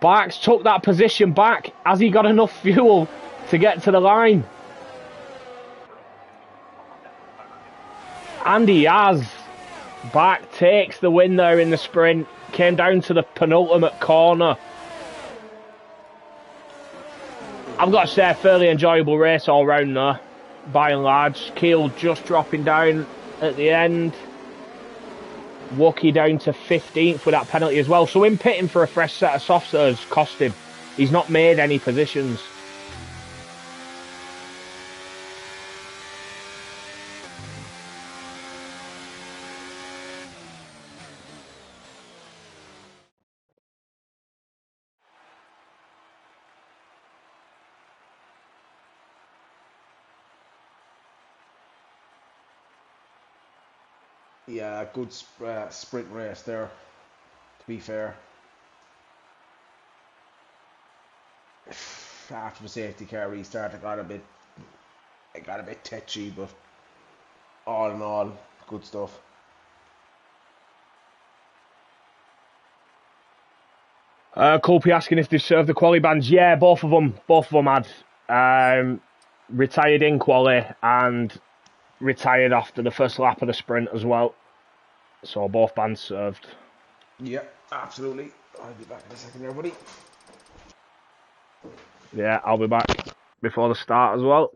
Bark's took that position back. Has he got enough fuel to get to the line? And he has. Bark takes the win there in the sprint. Came down to the penultimate corner. I've got to say, a fairly enjoyable race all round there, by and large. Keel just dropping down at the end. Wookie down to 15th with that penalty as well. So him pitting for a fresh set of softs has cost him. He's not made any positions. Yeah, good sprint race there, to be fair. After the safety car restart, it got a bit tetchy, but all in all, good stuff. Colby asking if they served the quali bands. Yeah, both of them had retired in quali and retired after the first lap of the sprint as well. So both bands served. Yep, absolutely. I'll be back in a second there, buddy. Yeah, I'll be back before the start as well.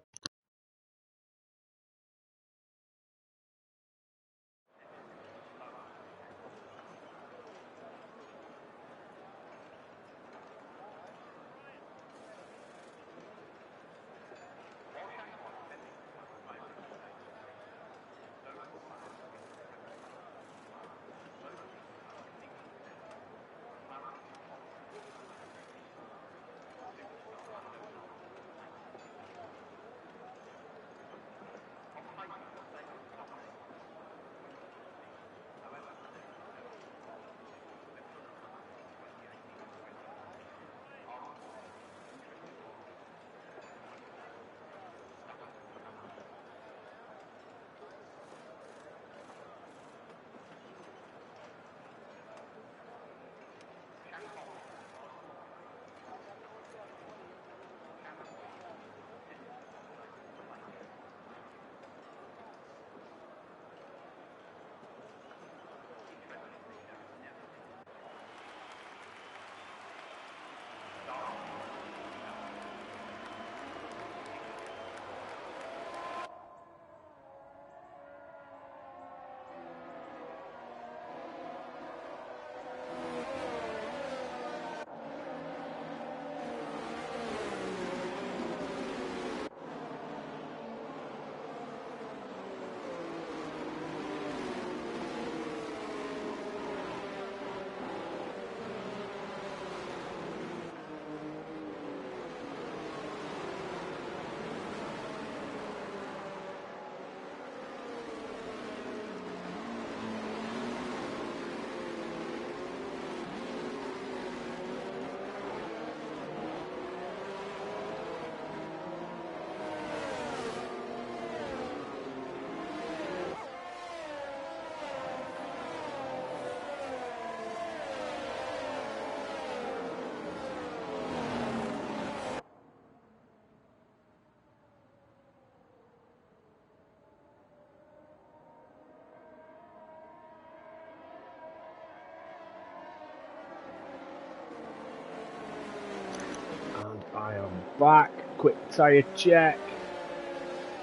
And I am back. Quick tyre check.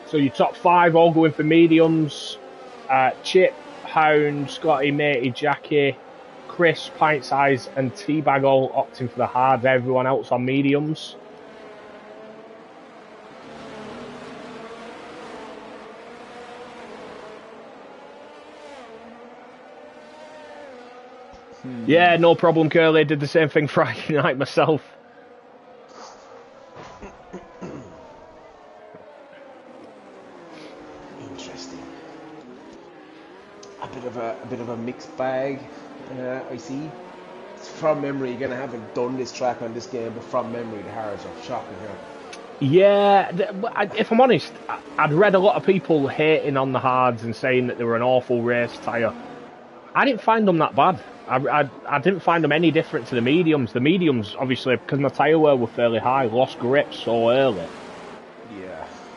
So your top 5 all going for mediums. Chip, Hound, Scotty, Matey, Jackie, Chris, Pint Size and Teabag all opting for the hard. Everyone else on mediums. Yeah, no problem, Curly. Did the same thing Friday night myself. Interesting. A bit of a mixed bag. I see. From memory, again, I haven't done this track on this game, but from memory, the hards are shocking here. Yeah, if I'm honest, I'd read a lot of people hating on the hards and saying that they were an awful race tyre. I didn't find them that bad. I didn't find them any different to the mediums. The mediums, obviously, because my tyre wear were fairly high, lost grip so early.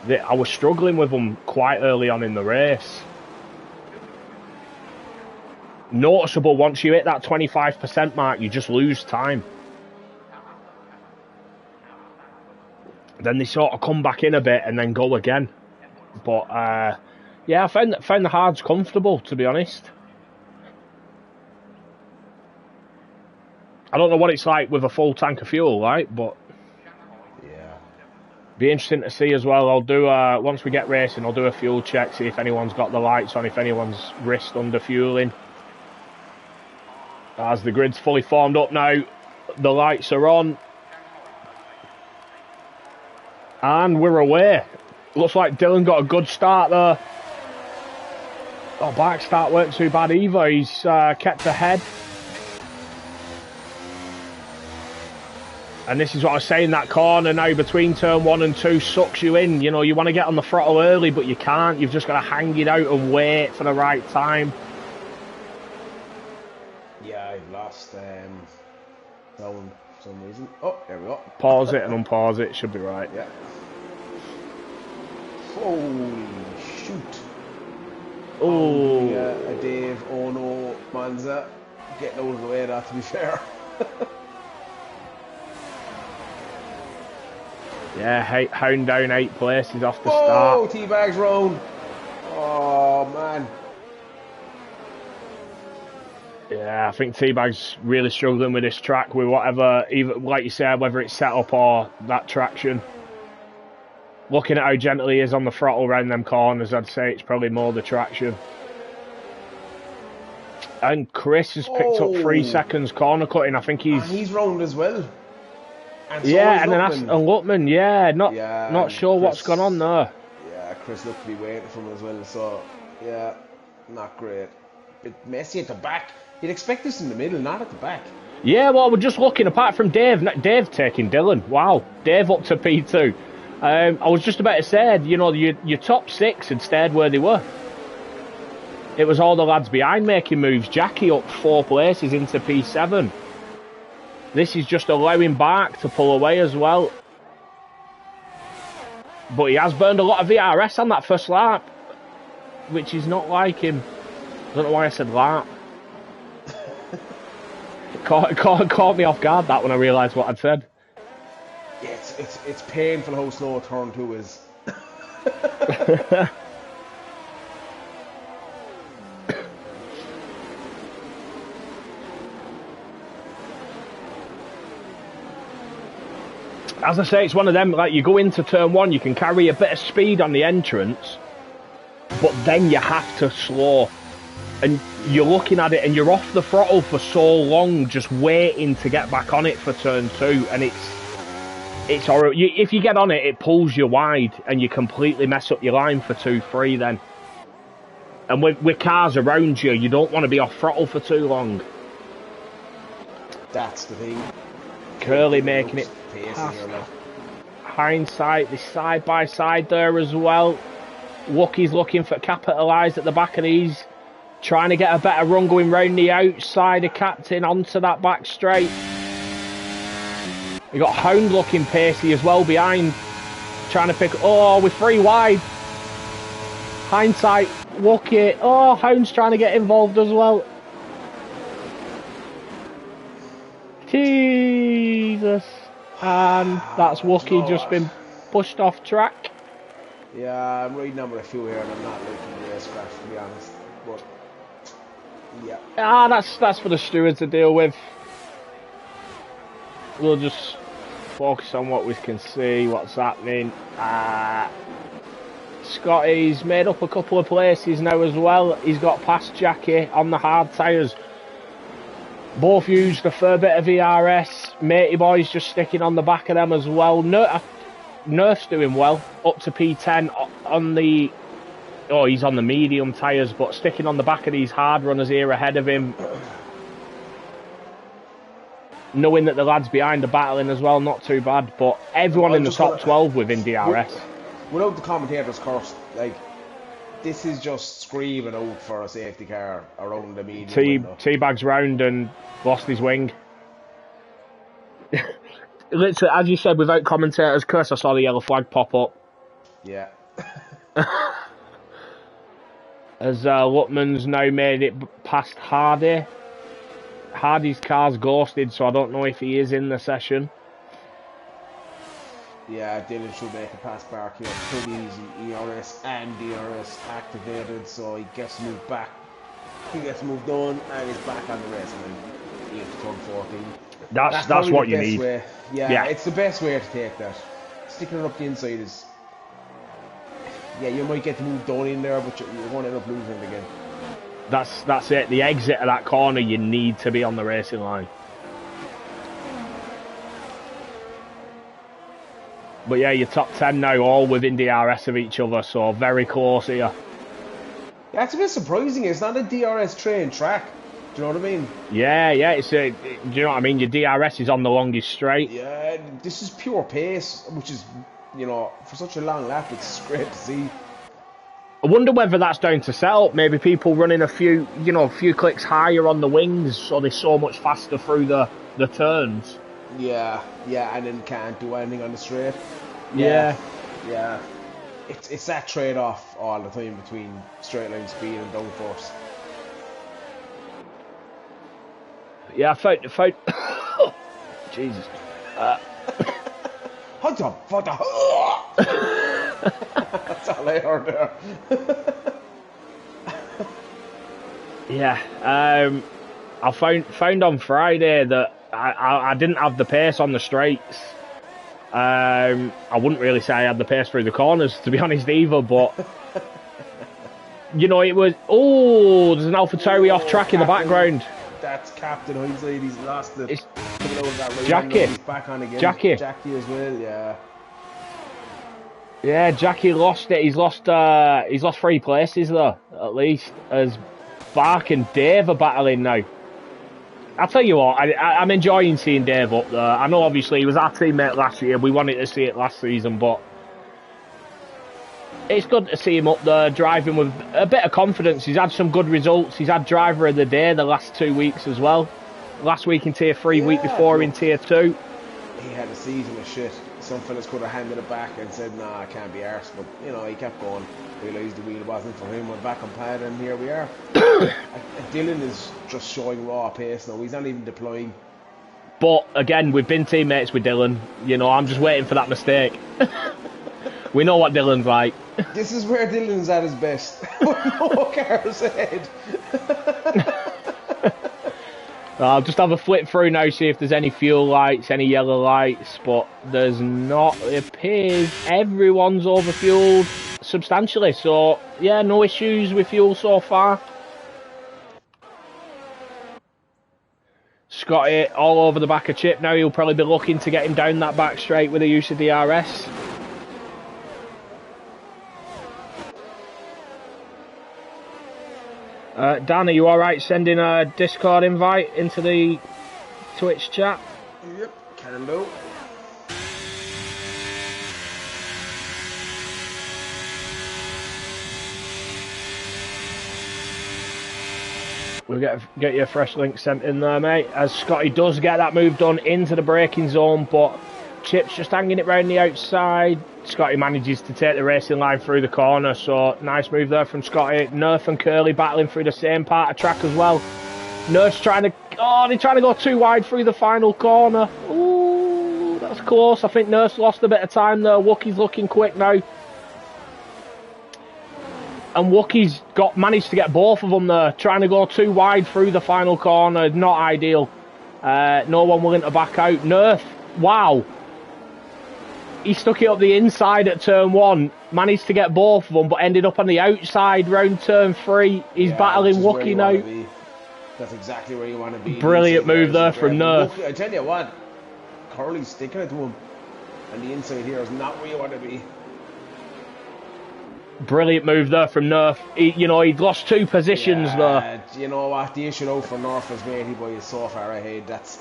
Yeah. I was struggling with them quite early on in the race. Noticeable, once you hit that 25% mark, you just lose time. Then they sort of come back in a bit and then go again. But, yeah, I found the hards comfortable, to be honest. I don't know what it's like with a full tank of fuel, right? But yeah, be interesting to see as well. I'll do once we get racing, I'll do a fuel check, see if anyone's got the lights on, if anyone's risked under fueling. As the grid's fully formed up now, the lights are on, and we're away. Looks like Dylan got a good start there. Oh, back start weren't too bad either. He's kept ahead. And this is what I was saying, that corner now between turn 1 and 2 sucks you in. You know, you want to get on the throttle early, but you can't. You've just got to hang it out and wait for the right time. Yeah, I've lost sound for some reason. Oh, there we go. Pause it and unpause it, should be right. Yeah. Holy shoot. Oh. A Dave, oh no, Manza. Getting out of the way, that, to be fair. Yeah, hound down 8 places off the start. Oh, start. T-Bag's round. Oh, man. Yeah, I think T-Bag's really struggling with this track, with whatever, even like you said, whether it's set up or that traction. Looking at how gentle he is on the throttle around them corners, I'd say it's probably more the traction. And Chris has picked up 3 seconds corner cutting. I think he's round as well. And yeah, and then Lutman, yeah, not sure Chris, what's gone on there. Yeah, Chris looked to be waiting for him as well, so yeah, not great. Bit messy at the back. You'd expect this in the middle, not at the back. Yeah, well, we're just looking, apart from Dave taking Dylan. Wow, Dave up to P2. I was just about to say, you know, your top 6 had stayed where they were. It was all the lads behind making moves. Jackie up 4 places into P7. This is just allowing Bark to pull away as well. But he has burned a lot of VRS on that first lap, which is not like him. I don't know why I said lap. It caught me off guard, that, when I realised what I'd said. Yeah, it's painful how slow turn 2 is. As I say, it's one of them, like, you go into turn 1, you can carry a bit of speed on the entrance, but then you have to slow. And you're looking at it and you're off the throttle for so long, just waiting to get back on it for turn 2, and it's horrible. If you get on it, it pulls you wide and you completely mess up your line for 2-3 then. And with cars around you, you don't want to be off throttle for too long. That's the thing. Curly making it past. Hindsight, this side by side there as well. Lucky's looking for capitalised at the back of these, trying to get a better run going round the outside of Captain onto that back straight. You got Hound looking pacey as well behind, trying to pick. Oh, we're 3 wide. Hindsight, Lucky. Oh, Hound's trying to get involved as well. Jesus. And that's Wookie just been pushed off track. Yeah, I'm reading number a few here and I'm not liking the race crash, to be honest. But yeah. That's for the stewards to deal with. We'll just focus on what we can see, what's happening. Scotty's made up a couple of places now as well. He's got past Jackie on the hard tyres. Both used a fair bit of VRS. Matey Boy's just sticking on the back of them as well. Nerf's doing well, up to P10 on the... Oh, he's on the medium tyres, but sticking on the back of these hard runners here ahead of him. Knowing that the lads behind are battling as well, not too bad. But everyone in the top 12 within DRS. Without the commentator's curse, like, this is just screaming out for a safety car around the medium. T-Bag's round and lost his wing. Literally, as you said, without commentator's curse, I saw the yellow flag pop up. Yeah. As Lutman's now made it past Hardy. Hardy's car's ghosted, so I don't know if he is in the session. Yeah, Dylan should make a pass back here. Pretty easy. ERS and DRS activated, so he gets moved back. He gets moved on and he's back on the race line. Into turn 14. That's what you need. Yeah, it's the best way to take that. Sticking it up the inside is... Yeah, you might get moved down in there, but you're going to end up losing it again. That's it. The exit of that corner, you need to be on the racing line. But yeah, your top 10 now, all within DRS of each other, so very close here. Yeah, it's a bit surprising. It's not a DRS trained track. Do you know what I mean? Yeah, it's a. Do you know what I mean? Your DRS is on the longest straight. Yeah, this is pure pace, which is, you know, for such a long lap, it's great to see. I wonder whether that's down to setup. Maybe people running a few clicks higher on the wings, so they're so much faster through the turns. Yeah, and then can't do anything on the straight. Yeah. It's that trade-off all the time between straight line speed and downforce. Yeah, I found Jesus. That's all I heard there. Yeah, I found on Friday that I didn't have the pace on the straights. I wouldn't really say I had the pace through the corners, to be honest, either, but you know, it was, there's an AlphaTauri off track in the background. That's Captain Hindsight, he's lost it. It's coming out of that right Jackie. He's back on again. Jackie as well, yeah. Yeah, Jackie lost it. He's lost 3 places though, at least, as Bark and Dave are battling now. I'll tell you what, I'm enjoying seeing Dave up there. I know obviously he was our teammate last year, we wanted to see it last season, but it's good to see him up there driving with a bit of confidence. He's had some good results. He's had driver of the day the last 2 weeks as well. Last week in tier 3, week before in tier 2. He had a season of shit. Some fellas could have handed it back and said, nah, I can't be arsed. But, you know, he kept going. Realised the wheel wasn't for him. Went back on pad and here we are. Dylan is just showing raw pace now. He's not even deploying. But, again, we've been teammates with Dylan. You know, I'm just waiting for that mistake. We know what Dylan's like. This is where Dylan's at his best. No cars ahead. I'll just have a flip through now, see if there's any fuel lights, any yellow lights, but there's not. It appears everyone's overfueled substantially, so yeah, no issues with fuel so far. Scotty all over the back of Chip now. He'll probably be looking to get him down that back straight with the use of DRS. Dan, are you alright sending a Discord invite into the Twitch chat? Yep, can do. We'll get you a fresh link sent in there, mate. As Scotty does get that move done into the braking zone, but Chip's just hanging it round the outside. Scotty manages to take the racing line through the corner, so nice move there from Scotty. Nerf and Curly battling through the same part of track as well. Nerf's trying to go too wide through the final corner. Ooh, that's close. I think Nerf's lost a bit of time there. Wookie's looking quick now. And Wookie's managed to get both of them there. Trying to go too wide through the final corner, not ideal. No one willing to back out. Nerf, wow. He stuck it up the inside at turn 1, managed to get both of them, but ended up on the outside round turn 3. He's battling Wookie now. That's exactly where you want to be. Brilliant move there from Nerf. Wookie, I tell you what, Curly's sticking it to him, and the inside here is not where you want to be. Brilliant move there from Nerf. He'd lost 2 positions there. You know what? The issue out for Nerf is Matey Boy is so far ahead. That's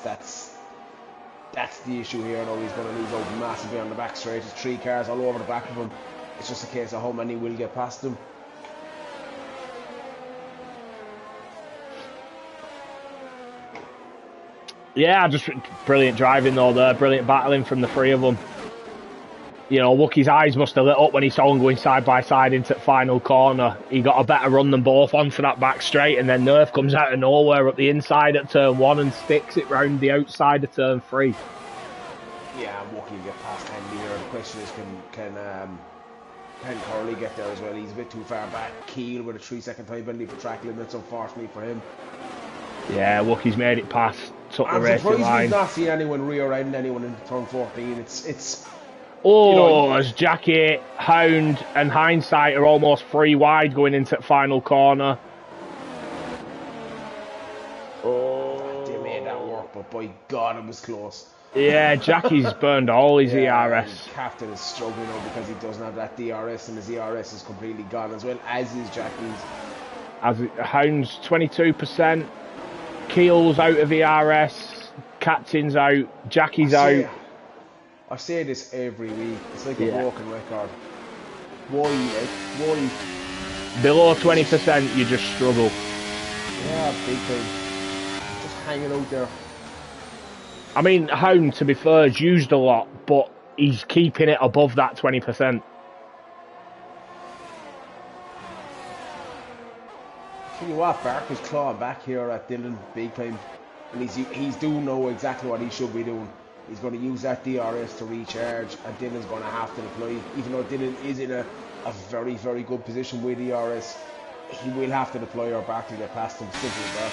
the issue here. Though he's going to lose out massively on the back straight. There's 3 cars all over the back of him. It's just a case of how many will get past him. Yeah, just brilliant driving though there. Brilliant battling from the 3 of them. You know, Wookie's eyes must have lit up when he saw him going side by side into the final corner. He got a better run than both onto that back straight, and then Nerf comes out of nowhere up the inside at turn 1 and sticks it round the outside of turn 3. Yeah, Wookie will get past Handy here. The question is, can Curly get there as well? He's a bit too far back. Keel with a 3-second time penalty for track limits, unfortunately for him. Yeah, Wookie's made it past, took the racing line. I'm surprised we've not seen anyone rear-end anyone in turn 14. It's as Jackie, Hound and Hindsight are almost 3 wide going into the final corner. They made that work, but by God, it was close. Yeah, Jackie's burned all his ERS. Captain is struggling now because he doesn't have that DRS, and his ERS is completely gone as well, as is Jackie's. As Hound's 22%. Keel's out of ERS, Captain's out, Jackie's out. I say this every week. It's like a Yeah. broken record. Why? Why? Below 20%, you just struggle. Yeah, big time. Just hanging out there. I mean, Hound, to be fair, is used a lot, but he's keeping it above that 20%. Tell you what, Barker's clawing back here at Dylan big time, and he's doing know exactly what he should be doing. He's going to use that DRS to recharge, and Dylan's going to have to deploy. Even though Dylan is in a very, very good position with DRS, he will have to deploy or Barker get past him. Simple as that.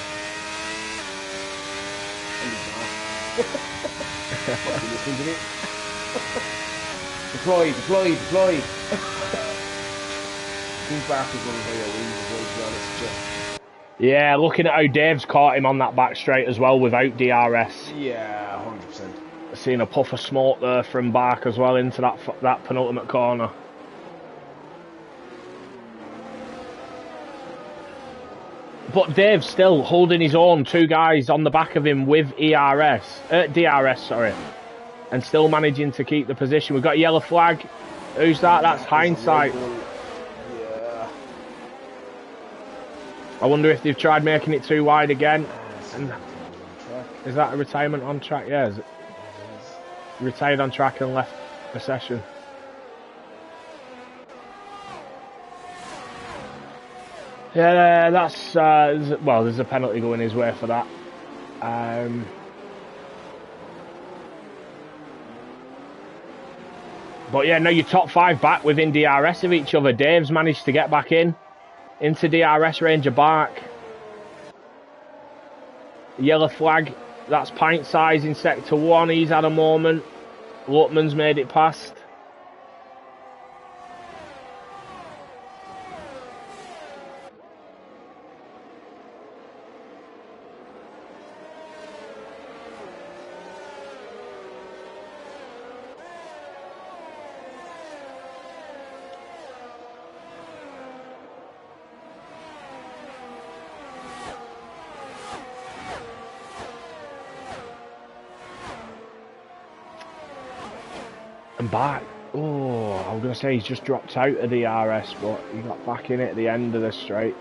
And he's not. What, you listening to me? Deploy. I think Barker's going to play a wings as well, to be honest with you. Yeah, looking at how Dave's caught him on that back straight as well without DRS. Yeah, 100%. Seeing a puff of smoke there from Bark as well into that penultimate corner. But Dave's still holding his own, 2 guys on the back of him with DRS, sorry. And still managing to keep the position. We've got a yellow flag. Who's that? That's Hindsight. Yeah. I wonder if they've tried making it too wide again. And is that a retirement on track? Yeah, is it? Retired on track and left the session. Yeah, that's well, there's a penalty going his way for that. But yeah, no, your top 5 back within DRS of each other. Dave's managed to get back into DRS range of Bark. Yellow flag, that's Pint Size in sector 1. He's had a moment. Lutman's made it past. And back. Oh, I was going to say he's just dropped out of the RS, but he got back in it at the end of the straight.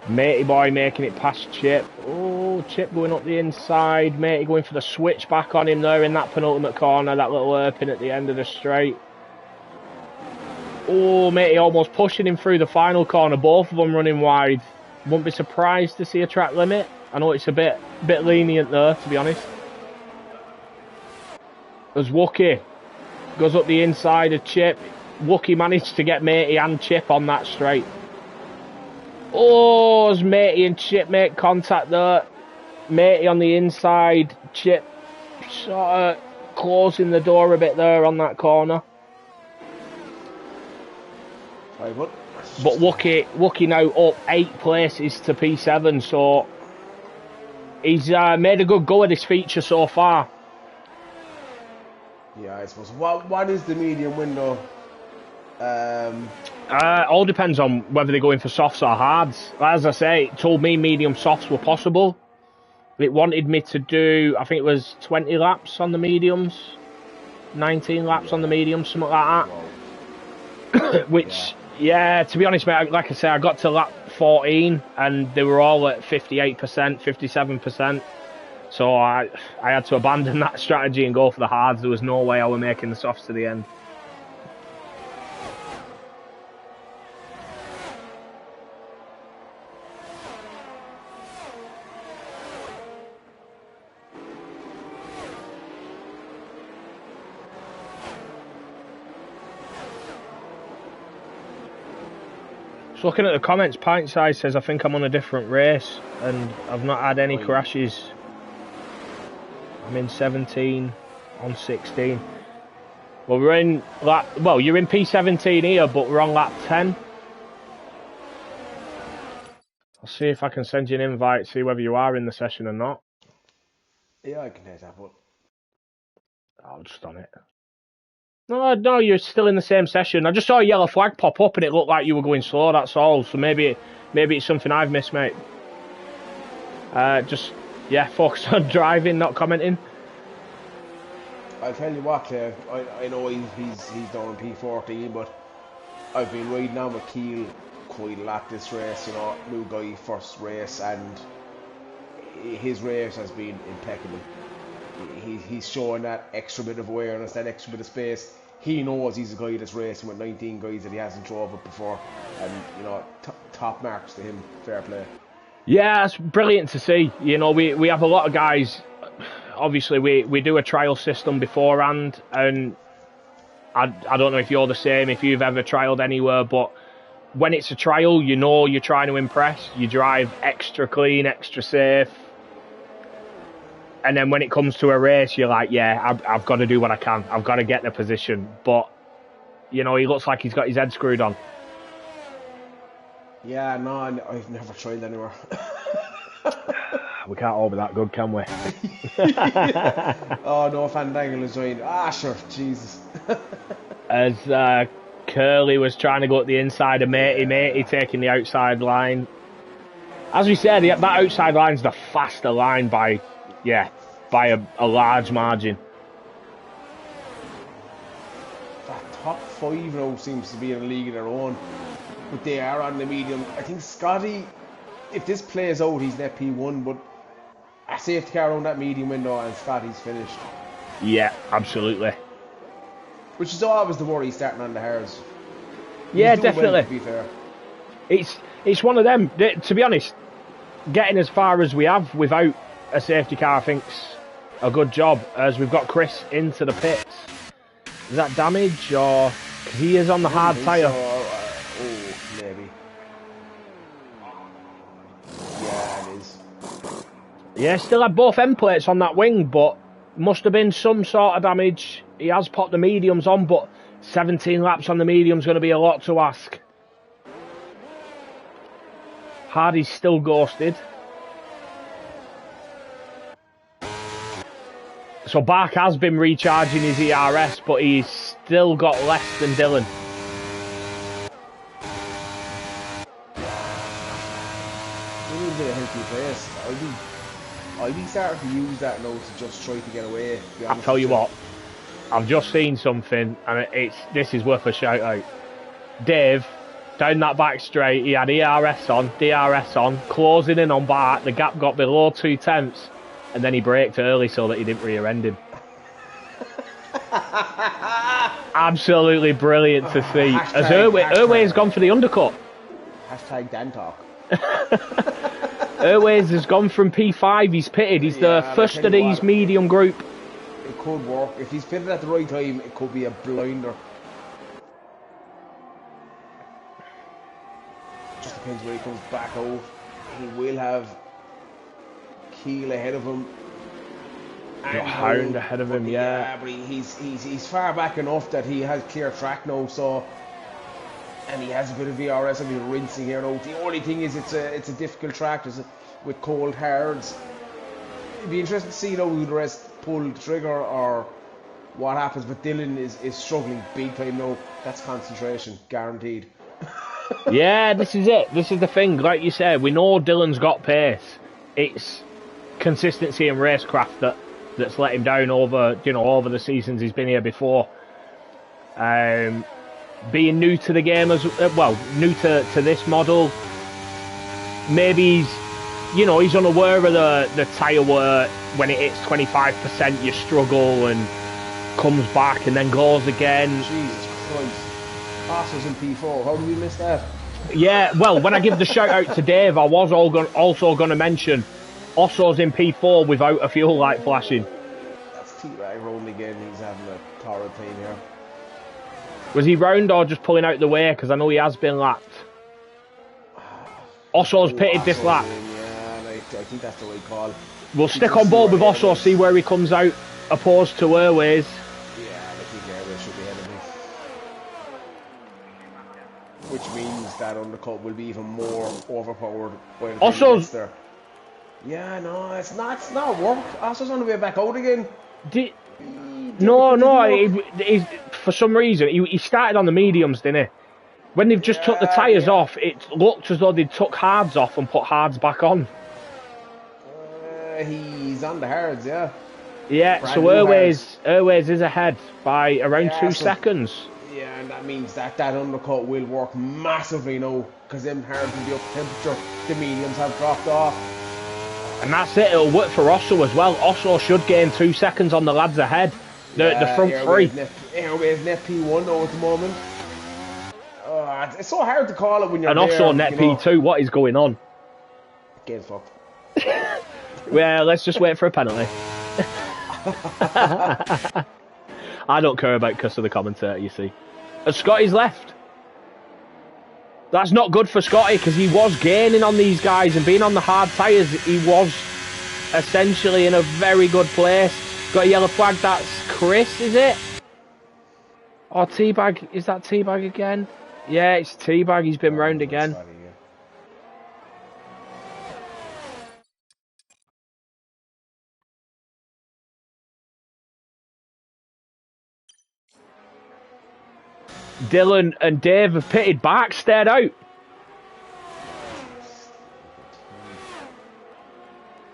Matey boy making it past Chip. Oh, Chip going up the inside. Matey going for the switch back on him there in that penultimate corner. That little hairpin at the end of the straight. Oh, Matey almost pushing him through the final corner. Both of them running wide. Wouldn't be surprised to see a track limit. I know it's a bit lenient there, to be honest. As Wookie goes up the inside of Chip. Wookie managed to get Matey and Chip on that straight. Oh, as Matey and Chip make contact there. Matey on the inside. Chip sort of closing the door a bit there on that corner. But Wookie now up 8 places to P7, so he's made a good go of this feature so far. Yeah, I suppose. What is the medium window? All depends on whether they're going for softs or hards. As I say, it told me medium softs were possible. It wanted me to do, I think it was 20 laps on the mediums, 19 laps on the mediums, something like that. Which, yeah, to be honest, mate, like I say, I got to lap 14 and they were all at 58%, 57%. So I had to abandon that strategy and go for the hards. There was no way I were making the softs to the end. So looking at the comments, Pint Size says, I think I'm on a different race and I've not had any crashes. I'm in 17 on 16. Well, we're in lap, well, you're in P17 here, but we're on lap 10. I'll see if I can send you an invite, see whether you are in the session or not. Yeah, I can take that one. I'll just on it. No, you're still in the same session. I just saw a yellow flag pop up and it looked like you were going slow, that's all. So maybe it's something I've missed, mate. Just, yeah, focus on driving, not commenting. I'll tell you what, I know he's down in P14, but I've been riding on with Keel quite a lot this race, you know, new guy, first race, and his race has been impeccable. He's showing that extra bit of awareness, that extra bit of space. He knows he's a guy that's racing with 19 guys that he hasn't drove with before, and, you know, top marks to him, fair play. Yeah, it's brilliant to see. You know, we have a lot of guys. Obviously, we do a trial system beforehand, and I don't know if you're the same, if you've ever trialled anywhere, but when it's a trial, you know you're trying to impress. You drive extra clean, extra safe. And then when it comes to a race, you're like, yeah, I've got to do what I can. I've got to get the position. But, you know, he looks like he's got his head screwed on. Yeah, no, I've never tried anywhere. We can't all be that good, can we? Oh, no, Fandangle is joined. Ah, sure, Jesus. As Curly was trying to go at the inside of Matey taking the outside line. As we said, that outside line's the faster line by a large margin. That top 5 now seems to be in a league of their own, but they are on the medium. I think Scotty, if this plays out, he's net P1, but a safety car on that medium window and Scotty's finished. Yeah, absolutely. Which is always the worry starting on the hards. Yeah, definitely. Well, to be fair. It's one of them. To be honest, getting as far as we have without a safety car, I think's a good job. As we've got Chris into the pits. Is that damage or? Because he is on the hard tyre. Oh, maybe. Yeah, it is. Yeah, still had both end plates on that wing, but must have been some sort of damage. He has popped the mediums on, but 17 laps on the medium's going to be a lot to ask. Hardy's still ghosted. So Bark has been recharging his ERS, but he's still got less than Dylan. I'd be starting to use that now to just try to get away. I'll tell you what, I've just seen something, and this is worth a shout out. Dave, down that back straight, he had ERS on, DRS on, closing in on Bart. The gap got below 2/10, and then he braked early so that he didn't rear end him. Absolutely brilliant to see. As Irway's gone for the undercut. Hashtag Dan Talk. Irway's has gone from P5, he's pitted. He's the first of these medium group. It could work. If he's pitted at the right time, it could be a blinder. Just depends where he comes back out. He will have Keel ahead of him. Hound ahead of him, yeah. But he's far back enough that he has clear track now, so, and he has a bit of VRS and he's rinsing here now. The only thing is it's a difficult track with cold hards. It'd be interesting to see who the rest pull the trigger or what happens, but Dylan is struggling big time now. That's concentration, guaranteed. Yeah, this is it. This is the thing. Like you said, we know Dylan's got pace. It's consistency and racecraft that's let him down over the seasons he's been here before. Being new to the game new to this model, maybe he's unaware of the tyre where when it hits 25% you struggle and comes back and then goes again. Jesus Christ. Passes in P4, how did we miss that? Yeah, well, when I give the shout out to Dave, I was also going to mention Osso's in P4 without a fuel light flashing. That's T-Rag round again, he's having a torrid time here. Was he round or just pulling out the way? Because I know he has been lapped. Osso's pitted this lap. Yeah, I think that's the right call. We'll stick on board with Osso, see where he comes out, opposed to Airways. Yeah, I think Airways should be ahead of me. Which means that undercut will be even more overpowered when he gets there. Yeah, no, it's not work. Osso's on the way back out again. No, for some reason, he started on the mediums, didn't he? When they've just took the tyres off, it looked as though they'd took hards off and put hards back on. He's on the hards, yeah. Yeah, Brand so new hards. Airways is ahead by around Yeah, 2 so, seconds. yeah, and that means that undercut will work massively now, because them hards will be up temperature. The mediums have dropped off. And that's it, it'll work for Osso as well. Osso should gain 2 seconds on the lads ahead. The Yeah, front three. Airways net P1 now at the moment. It's so hard to call it when you're And there. also net P2, what is going on? Get fucked. Well, let's just wait for a penalty. I don't care about cuss of the commentator, you see. And Scotty's left. That's not good for Scotty, because he was gaining on these guys, and being on the hard tyres, he was essentially in a very good place. Got a yellow flag, that's Chris, is it? Or Teabag, is that Teabag again? Yeah, it's Teabag, he's been round again. Scotty, yeah. Dylan and Dave have pitted back, stared out.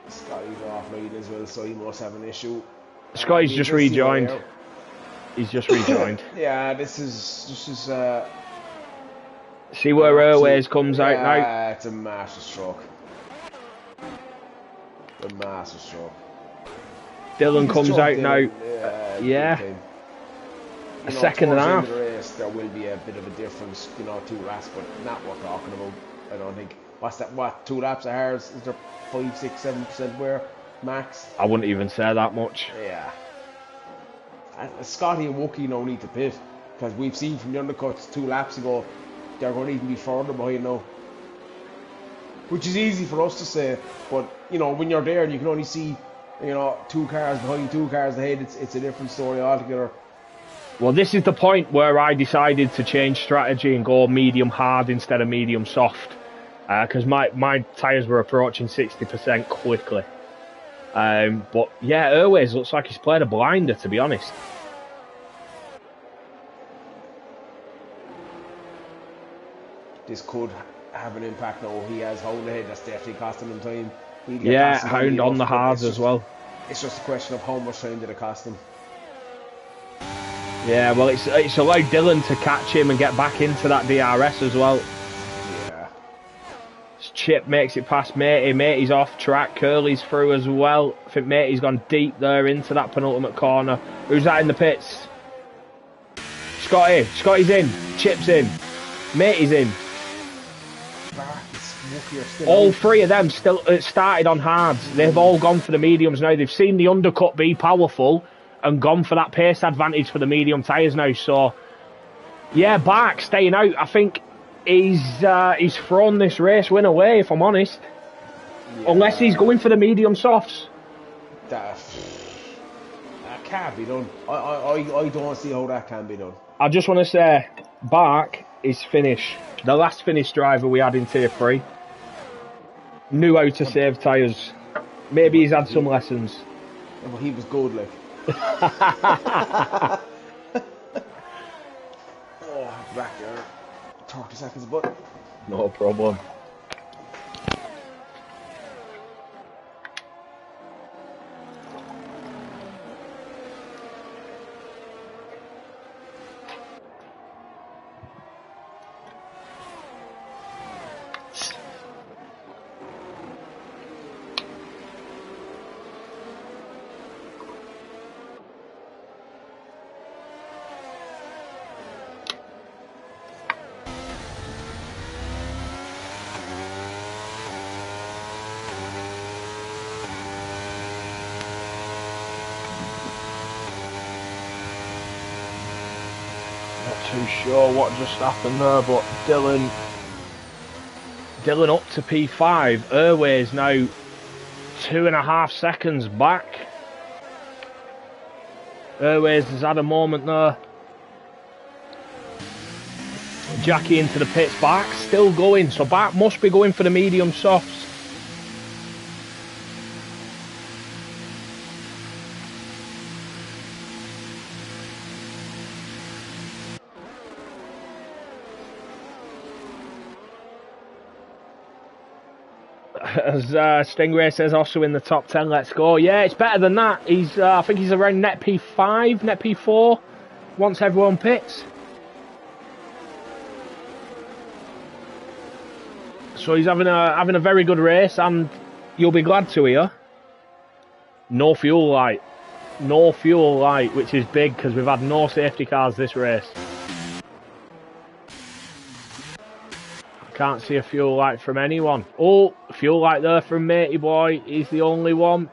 Scotty's off lead as well, so he must have an issue. Scotty's just rejoined. He's just rejoined. Yeah, this is See where Airways comes out now. It's a massive stroke. A massive stroke. Dylan comes out now. Yeah. A second and a half. The race, there will be a bit of a difference, 2 laps, but not what we're talking about. I don't think. What's that? What, 2 laps of hards? Is there 5, 6, 7% wear max? I wouldn't even say that much. Yeah. And Scotty and Wookie no need to pit, because we've seen from the undercuts 2 laps ago they're going to even be further behind now. Which is easy for us to say, but when you're there and you can only see 2 cars behind, 2 cars ahead, it's a different story altogether. Well, this is the point where I decided to change strategy and go medium hard instead of medium soft, because my tyres were approaching 60% quickly. But yeah, Airways looks like he's played a blinder, to be honest. This could have an impact now. He has Hound ahead, that's definitely costing him time. Yeah, Hound on the hards as well. It's just a question of how much time did it cost him. Yeah, well, it's allowed Dylan to catch him and get back into that DRS as well. Yeah. Chip makes it past Matey. Matey's off track. Curly's through as well. I think Matey's gone deep there into that penultimate corner. Who's that in the pits? Scotty. Scotty's in. Chip's in. Matey's in. All 3 of them still started on hards. They've all gone for the mediums now. They've seen the undercut be powerful and gone for that pace advantage for the medium tyres now. So, yeah, Bark staying out. I think he's thrown this race win away, if I'm honest. Yeah. Unless he's going for the medium softs. That can't be done. I don't see how that can be done. I just want to say, Bark is finished. The last Finnish driver we had in Tier 3 knew how to save tyres. Maybe he's had some lessons. Yeah, well, he was good, like. Back there. 30 seconds, but no problem. Too sure what just happened there, but Dylan up to P5. Airways now 2.5 seconds back. Airways has had a moment there. Jackie into the pits. Bark still going, so Bark must be going for the medium softs. As Stingray says, also in the top 10, let's go. Yeah, it's better than that. He's, I think he's around net P5, net P4, once everyone pits. So he's having a very good race, and you'll be glad to hear, no fuel light. No fuel light, which is big, because we've had no safety cars this race. Can't see a fuel light from anyone. Oh, fuel light there from Matey Boy. He's the only one.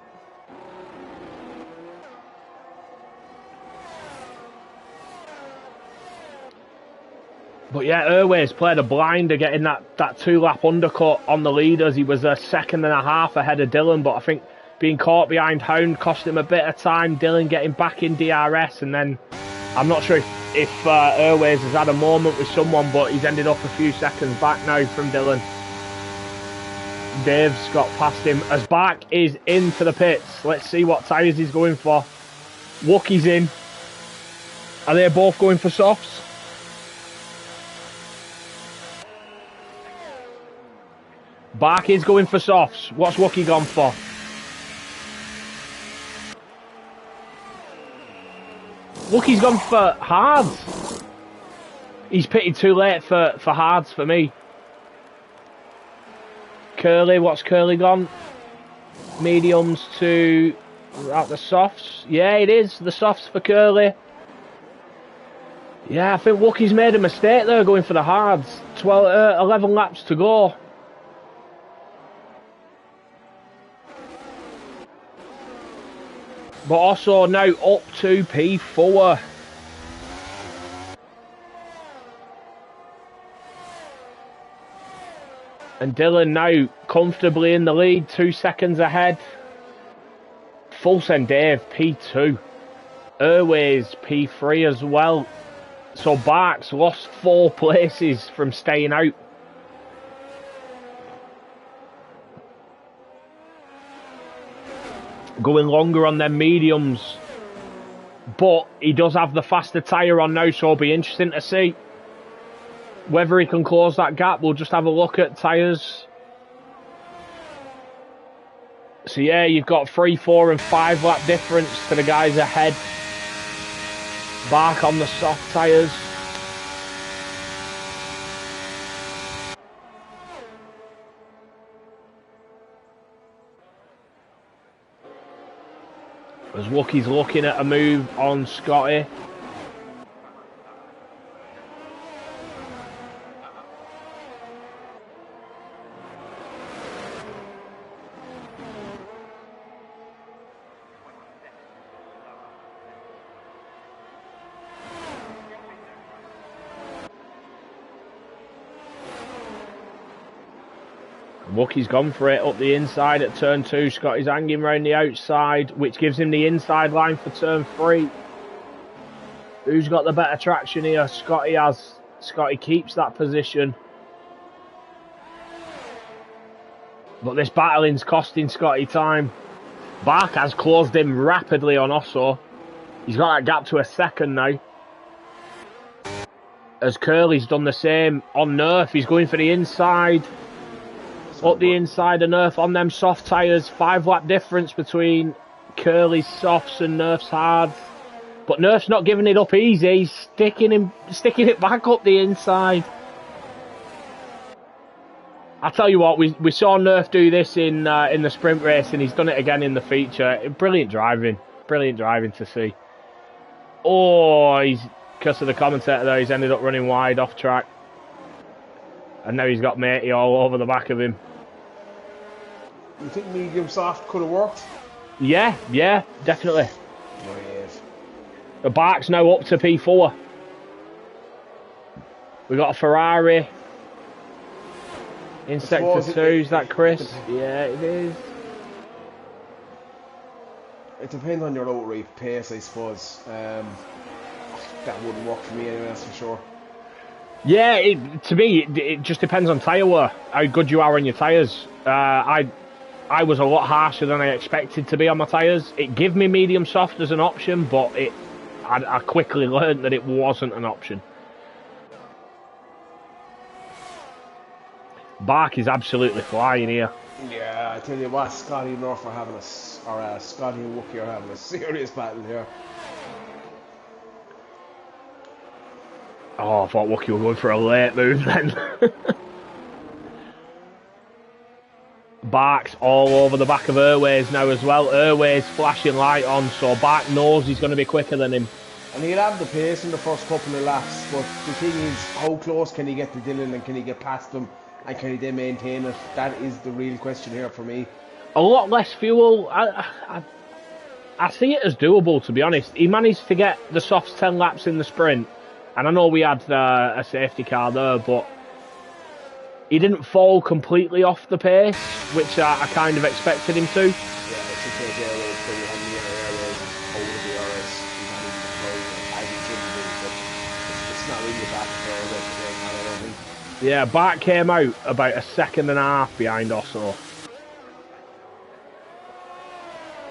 But yeah, Airways played a blinder getting that 2-lap undercut on the leaders. He was a second and a half ahead of Dylan, but I think being caught behind Hound cost him a bit of time. Dylan getting back in DRS, and then I'm not sure if Airways has had a moment with someone, but he's ended up a few seconds back now from Dylan. Dave's got past him as Bach is into the pits. Let's see what tyres he's going for. Wookie's in. Are they both going for softs? Bach is going for softs. What's Wookie gone for? Wookie's gone for hards. He's pitted too late for hards for me. Curly, what's Curly gone? Mediums to out the softs. Yeah, it is the softs for Curly. Yeah, I think Wookie's made a mistake there going for the hards. 11 laps to go. But also now up to P4. And Dylan now comfortably in the lead, 2 seconds ahead. Full send Dave, P2. Airways, P3 as well. So Barks lost 4 places from staying out. Going longer on them mediums. But he does have the faster tyre on now, so it'll be interesting to see whether he can close that gap. We'll just have a look at tyres. So yeah, you've got 3, 4 and 5 lap difference to the guys ahead. Bark on the soft tyres. As Wookie's looking at a move on Scotty. Wookie's gone for it up the inside at turn 2. Scotty's hanging round the outside, which gives him the inside line for turn 3. Who's got the better traction here? Scotty has. Scotty keeps that position. But this battling's costing Scotty time. Bark has closed him rapidly on Osso. He's got that gap to a second now. As Curly's done the same on Nerf. He's going for the inside. Up the inside of Nerf on them soft tyres. 5 lap difference between Curly's softs and Nerf's hards. But Nerf's not giving it up easy. He's sticking it back up the inside. I tell you what, we saw Nerf do this in the sprint race, and he's done it again in the feature. Brilliant driving to see. Oh, because of the commentator there, he's ended up running wide off track. And now he's got Matey all over the back of him. You think medium soft could have worked? Yeah, definitely. Brave. The Bark's now up to P4. We got a Ferrari in sector 2. Is that Chris? Yeah, it is. It depends on your low rate pace, I suppose. That wouldn't work for me anyway, that's for sure. Yeah, to me, it just depends on tyre wear, how good you are on your tyres. I was a lot harsher than I expected to be on my tyres. It gave me medium soft as an option, but I quickly learned that it wasn't an option. Bark is absolutely flying here. Yeah, I tell you what, Scotty and North are having Scotty and Wookie are having a serious battle here. Oh, I thought Wookie were going for a late move then. Bark's all over the back of Airways now as well. Airways flashing light on, so Bark knows he's going to be quicker than him. And he'll have the pace in the first couple of laps, but the thing is, how close can he get to Dylan and can he get past him and can he then maintain it? That is the real question here for me. A lot less fuel. I see it as doable, to be honest. He managed to get the softs 10 laps in the sprint, and I know we had a safety car there, but he didn't fall completely off the pace, which I kind of expected him to. Yeah, it's just like Airways pretty handy in Airways over the RS. He's not even deploying as he should be, but it's not really a bad for Airways, I don't think. Yeah, Bart came out about a second and a half behind Osso.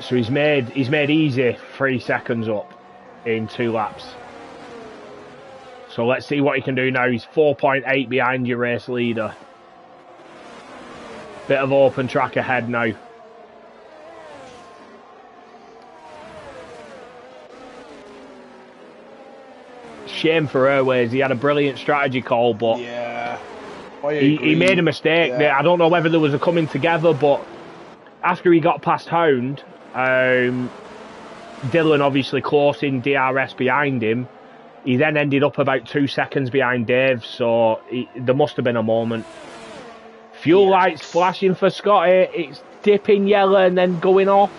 So he's made easy 3 seconds up in 2 laps. So let's see what he can do now. He's 4.8 behind your race leader. Bit of open track ahead now. Shame for Airways. He had a brilliant strategy call, but yeah, he made a mistake. Yeah. I don't know whether there was a coming together, but after he got past Hound, Dylan obviously closing DRS behind him. He then ended up about 2 seconds behind Dave, so there must have been a moment. Fuel lights flashing for Scotty. It's dipping yellow and then going off.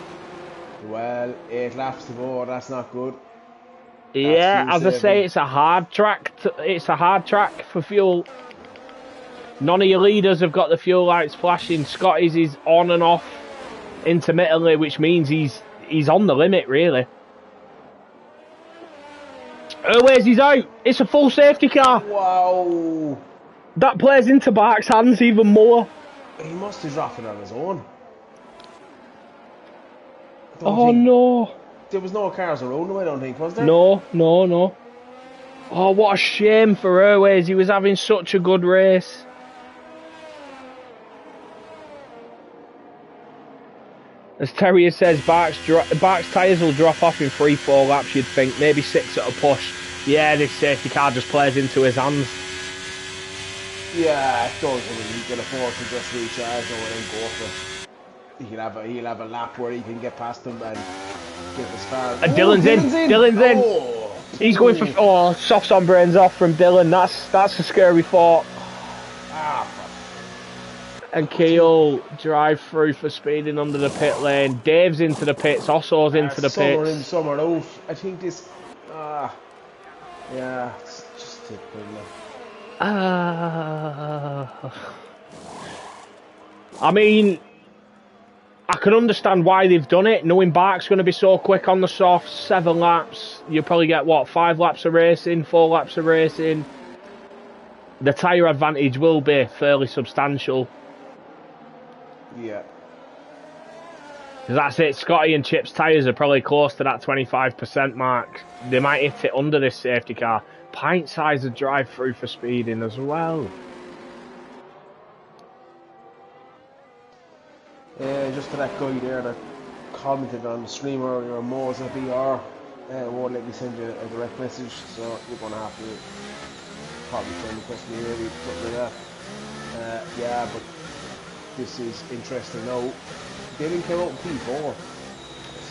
Well, 8 laps to go. That's not good. Yeah, as I say, it's a hard track. It's a hard track for fuel. None of your leaders have got the fuel lights flashing. Scotty's is on and off intermittently, which means he's on the limit, really. Airways, he's out. It's a full safety car. Wow. That plays into Bark's hands even more. He must have dropped it on his own. Oh no. There was no cars around him, I don't think, was there? No. Oh, what a shame for Airways. He was having such a good race. As Terrier says, Bark's tyres will drop off in 3-4 laps, you'd think. Maybe 6 at a push. Yeah, this safety car just plays into his hands. Yeah, I don't think he can afford to just recharge or then go for it. He'll have a lap where he can get past him and get as far. Dylan's in. Dylan's in. Oh, he's going for softs on brains off from Dylan. That's a scary thought. And Keel drive through for speeding under the pit lane. Dave's into the pits. Osso's into the pits. Some are in, some are out. I think this. Yeah, it's just typical. I mean, I can understand why they've done it. Knowing Bark's going to be so quick on the softs, 7 laps. You'll probably get, 5 laps of racing, 4 laps of racing. The tyre advantage will be fairly substantial. Yeah. Because that's it, Scotty and Chip's tyres are probably close to that 25% mark. They might hit it under this safety car. Pint size of drive through for speeding as well. Just to that guy there that commented on the stream earlier, Mo's a BR, won't let me send you a direct message, so you're going to have to probably send a question here, maybe something like that. Yeah, but this is interesting now. Dylan came out in P4,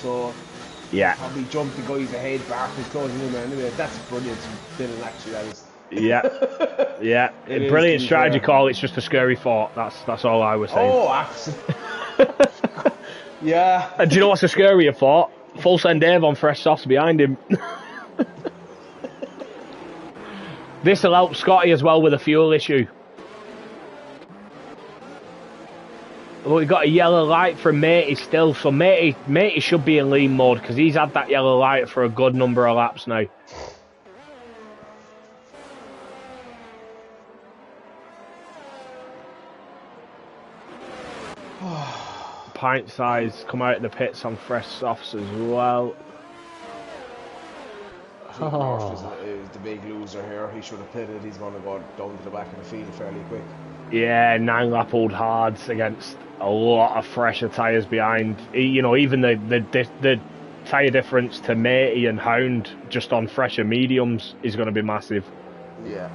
so yeah, probably jumped the guys ahead. Bark was closing in anyway. That's brilliant. Dylan actually, that is. Yeah, brilliant strategy call. It's just a scary thought. That's all I was saying. Oh, absolutely. Yeah. And do you know what's a scarier thought? Full send Dave on fresh softs behind him. This will help Scotty as well with a fuel issue. Well, we've got a yellow light from Matey still, so Matey should be in lean mode because he's had that yellow light for a good number of laps now. Pint size come out of the pits on fresh softs as well. I think Marsh is the big loser here. He should have pitted. He's going to go down to the back of the field fairly quick. Yeah, 9 lap old hards against a lot of fresher tyres behind. You know, even the tyre difference to Matey and Hound just on fresher mediums is going to be massive. Yeah.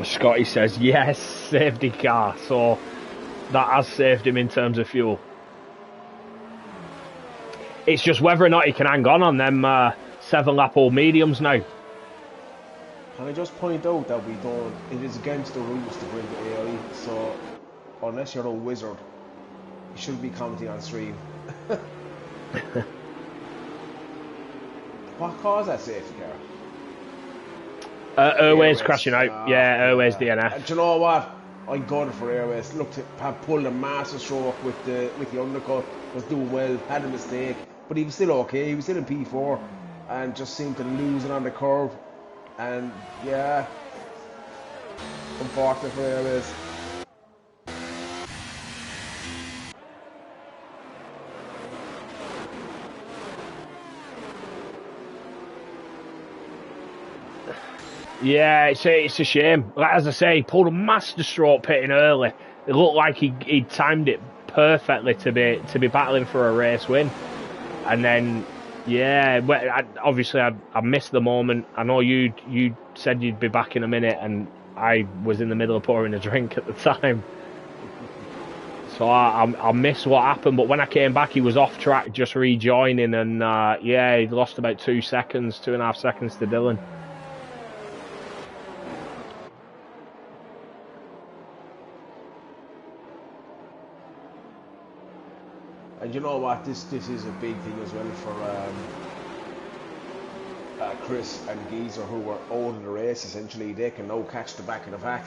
Scotty says, yes, safety car. So that has saved him in terms of fuel. It's just whether or not he can hang on them 7-lap-old mediums now. Can I just point out that we don't, it is against the rules to bring the AI, so unless you're a wizard, you shouldn't be commenting on stream. What caused that safety car? Airways crashing out. Yeah, Airways DNF. And do you know what? I got it for Airways. Looked to have pulled a master stroke with the undercut. Was doing well. Had a mistake, but he was still okay. He was still in P4, and just seemed to lose it on the curve. And yeah, unfortunate for Airways. Yeah, it's a shame. Like, as I say, he pulled a master stroke pitting early. It looked like he timed it perfectly to be battling for a race win. And then, yeah, obviously I missed the moment. I know you said you'd be back in a minute, and I was in the middle of pouring a drink at the time. So I missed what happened. But when I came back, he was off track, just rejoining, and yeah, he lost about 2.5 seconds to Dylan. And you know what? This is a big thing as well for Chris and Geezer, who were out of the race. Essentially, they can now catch the back of the pack.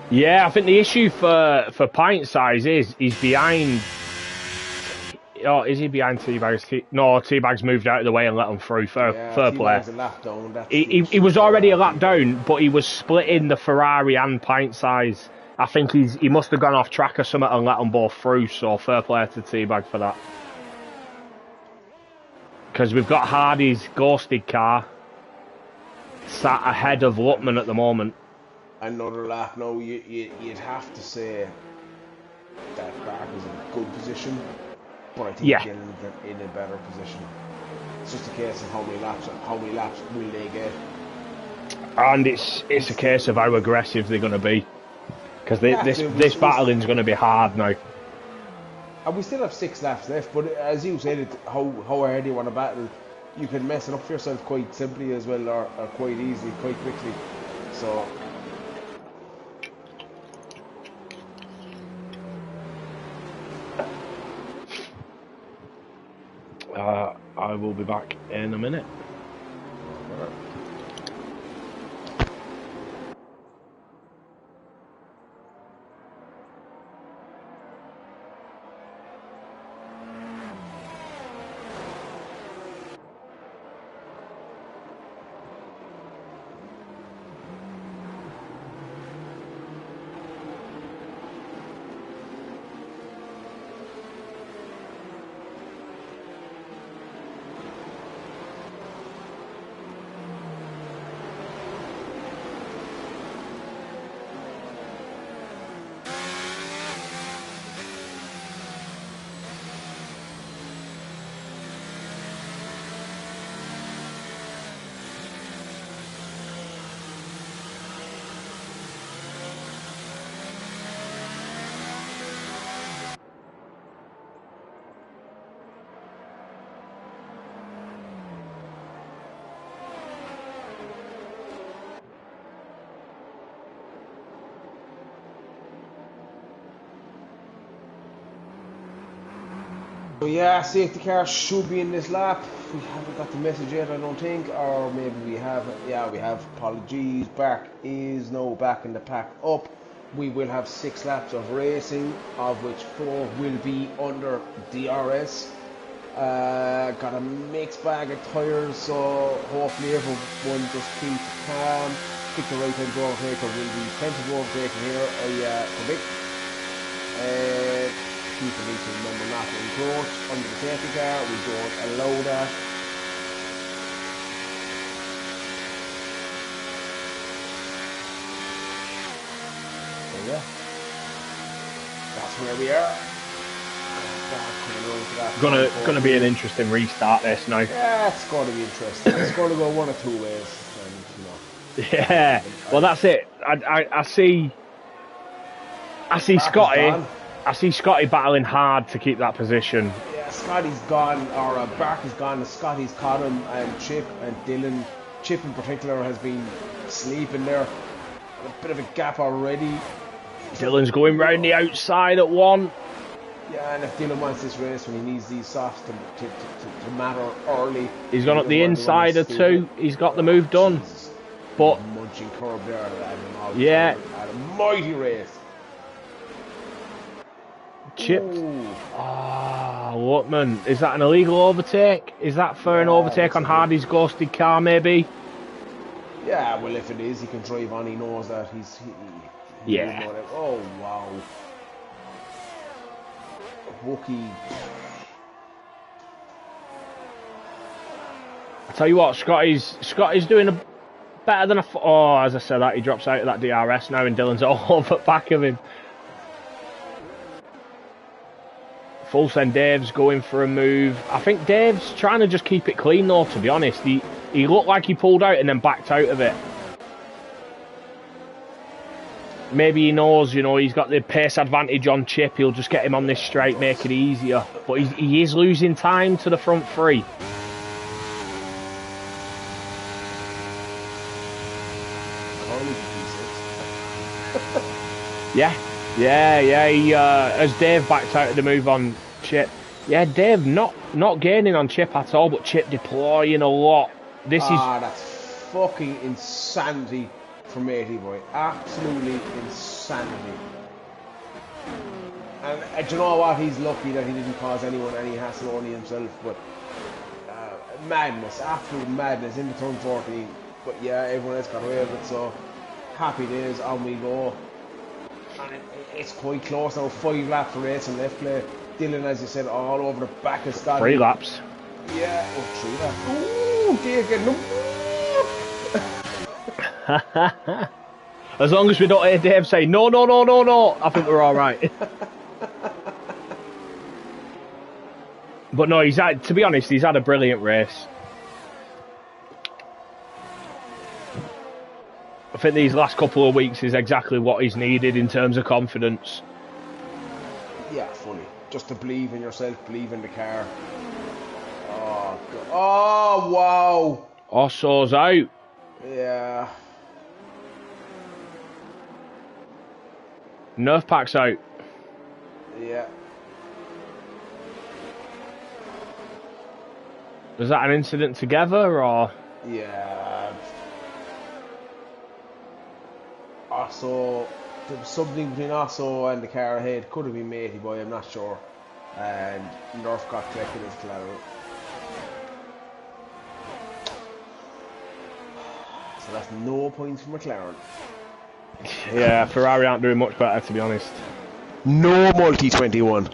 Yeah, I think the issue for Pint Size is he's behind. Oh, is he behind Teabags? No, Teabags moved out of the way and let him through. Fair play. A lap down. He was already a lap down, but he was splitting the Ferrari and Pint Size. I think he must have gone off track or something and let them both through. So fair play to Teabag for that. Because we've got Hardy's ghosted car sat ahead of Lutman at the moment. Another lap. No, you'd have to say that Clark is in a good position, but I think Dylan's in a better position. It's just a case of how many laps will they get. And it's a case of how aggressive they're going to be. Because this battling's going to be hard now. And we still have 6 laps left, but as you said, how hard you want to battle, you can mess it up for yourself quite simply as well, or quite easily, quite quickly. So I will be back in a minute. yeah, safety car should be in this lap. We haven't got the message yet, I don't think, or maybe we have. Yeah, we have. Apologies. Bark is now back in the pack up. We will have 6 laps of racing, of which 4 will be under DRS. Got a mixed bag of tyres, so hopefully everyone just keep calm. Pick the right time to overtake. There will be plenty of overtaking here, I predict. People need to remember not to encroach under the safety car. We don't allow that. where we are. Gonna be an interesting restart this now. Yeah, it's going to be interesting. It's going to go one or two ways. And, yeah, well that's it. I see Scotty. I see Scotty battling hard to keep that position. Yeah, Scotty's gone, or Barkley's gone, and Scotty's caught him, and Chip and Dylan. Chip in particular has been sleeping there. A bit of a gap already. Dylan's going round the outside at one. Yeah, and if Dylan wants this race when he needs these softs to matter early. He's gone up the inside of two. He's got the move done. Jesus. But munching curb there. Yeah. At a mighty race. Chipped. Ah, Lutman. Is that an illegal overtake? Is that for an overtake on Hardy's ghosted car, maybe? Yeah, well, if it is, he can drive on. He knows that. He yeah. Know that. Oh, wow. Wookie. I tell you what, Scotty's doing a better than as I said that, he drops out of that DRS now and Dylan's all over the back of him. Full send Dave's going for a move. I think Dave's trying to just keep it clean though, to be honest. He looked like he pulled out and then backed out of it. Maybe he knows, he's got the pace advantage on Chip. He'll just get him on this straight, make it easier. But he is losing time to the front three. Yeah. He, as Dave backed out of the move on Chip. Yeah, Dave not gaining on Chip at all, but Chip deploying a lot. That's fucking insanity from Matey Boy. Absolutely insanity. And do you know what? He's lucky that he didn't cause anyone any hassle, only himself. But madness, absolute madness in the turn 14. But yeah, everyone else got away with it. So happy days, on we go. And it's quite close now. 5 laps of racing left play. Dylan, as you said, all over the back of Scotty. 3 laps. Yeah, 3 laps. Ooh, dear, getting As long as we don't hear Dave say no, I think we're all right. But no, to be honest, he's had a brilliant race. I think these last couple of weeks is exactly what he's needed in terms of confidence. Yeah, fully. Just to believe in yourself, believe in the car. Oh, God. Oh, wow. Osso's out. Yeah. Nerf pack's out. Yeah. Was that an incident together, or? Yeah. Osso, there was something between Osso and the car ahead. Could have been Matey Boy, I'm not sure. And Nerf got collected his collateral. So that's no points for McLaren. Yeah, Ferrari aren't doing much better, to be honest. No multi-21.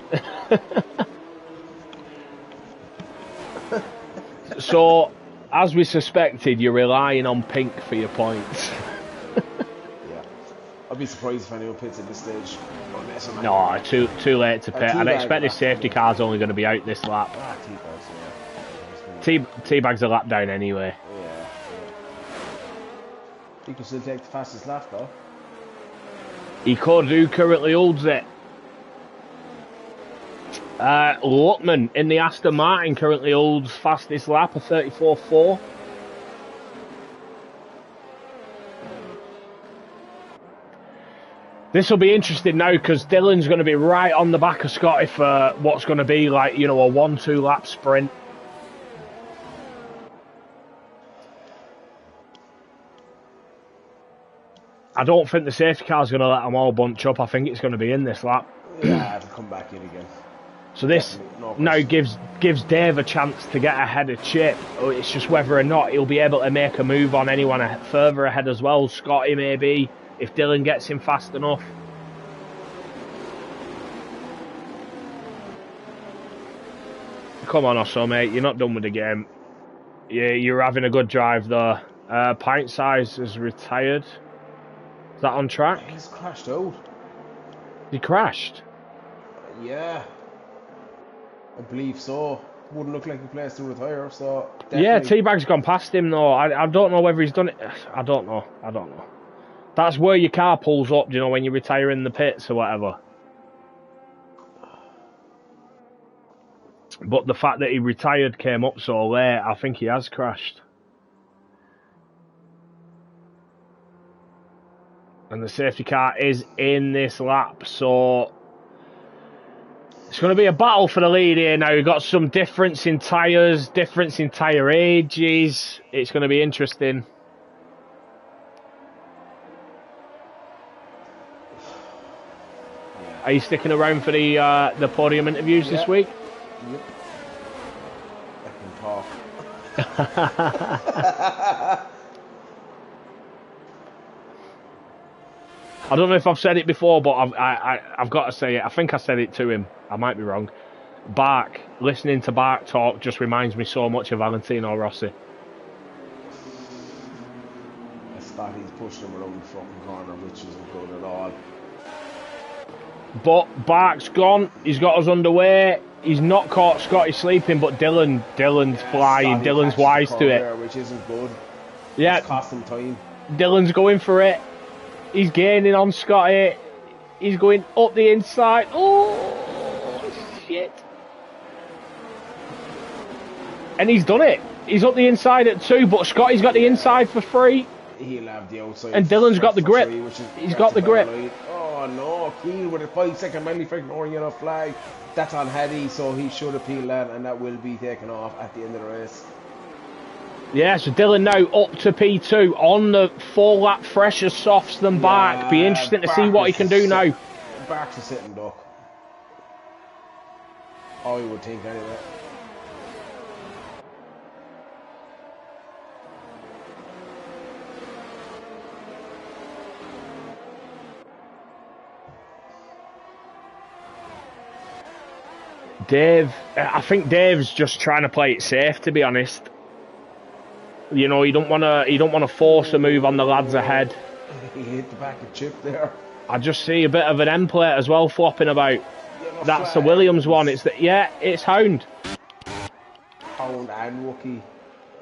So, as we suspected, you're relying on pink for your points. I'd be surprised if anyone pits at this stage. No, too late to pit. I'd expect this safety car's only going to be out this lap. T-Bag's a lap down anyway. Yeah. He can still take the fastest lap though. He could, who currently holds it? Lutman in the Aston Martin currently holds fastest lap of 34.4. This will be interesting now because Dylan's going to be right on the back of Scotty for what's going to be like, a 1-2 lap sprint. I don't think the safety car's going to let them all bunch up. I think it's going to be in this lap. Yeah, it'll come back in again. So this now gives Dave a chance to get ahead of Chip. It's just whether or not he'll be able to make a move on anyone further ahead as well. Scotty maybe, if Dylan gets him fast enough. Come on, Osso, mate. You're not done with the game. You're having a good drive, though. Pint Size is retired. Is that on track? He's crashed out. He crashed? Yeah, I believe so. Wouldn't look like a place to retire, so definitely. Yeah, Teabag's gone past him though. I don't know whether he's done it. I don't know. That's where your car pulls up, you know, when you retire in the pits or whatever. But the fact that he retired came up so late, I think he has crashed. And the safety car is in this lap, so it's going to be a battle for the lead here now. We've got some difference in tyres, difference in tyre ages. It's going to be interesting. Are you sticking around for the podium interviews this week? Yep. I can talk. I don't know if I've said it before, but I've got to say it. I think I said it to him. I might be wrong. Bark, listening to Bark talk just reminds me so much of Valentino Rossi. Scotty's pushing him around the fucking corner, which isn't good at all. But Bark's gone. He's got us underway. He's not caught Scotty sleeping, but Dylan's flying. Scotty Dylan's wise to it. There, which isn't good. Yeah. It's cost him time. Dylan's going for it. He's gaining on Scotty. He's going up the inside. Oh, shit. And he's done it. He's up the inside at 2, but Scotty's got the inside for 3. He'll have the outside. And Dylan's got the grip. 3, He's got the grip. Oh no, Keel with a 5-second penalty for ignoring yellow flag. That's on Hedy, so he should appeal that, and that will be taken off at the end of the race. Yeah, so Dylan now up to P2 on the 4 lap fresher softs than Bark. Be interesting to see what he can do now. Bark's a sitting duck. I would think anyway. I think Dave's just trying to play it safe, to be honest. You know, he don't want to force a move on the lads ahead. He hit the back of Chip there. I just see a bit of an end plate as well flopping about. Yellow That's flag. the Williams one. It's Hound. Hound and Wookie.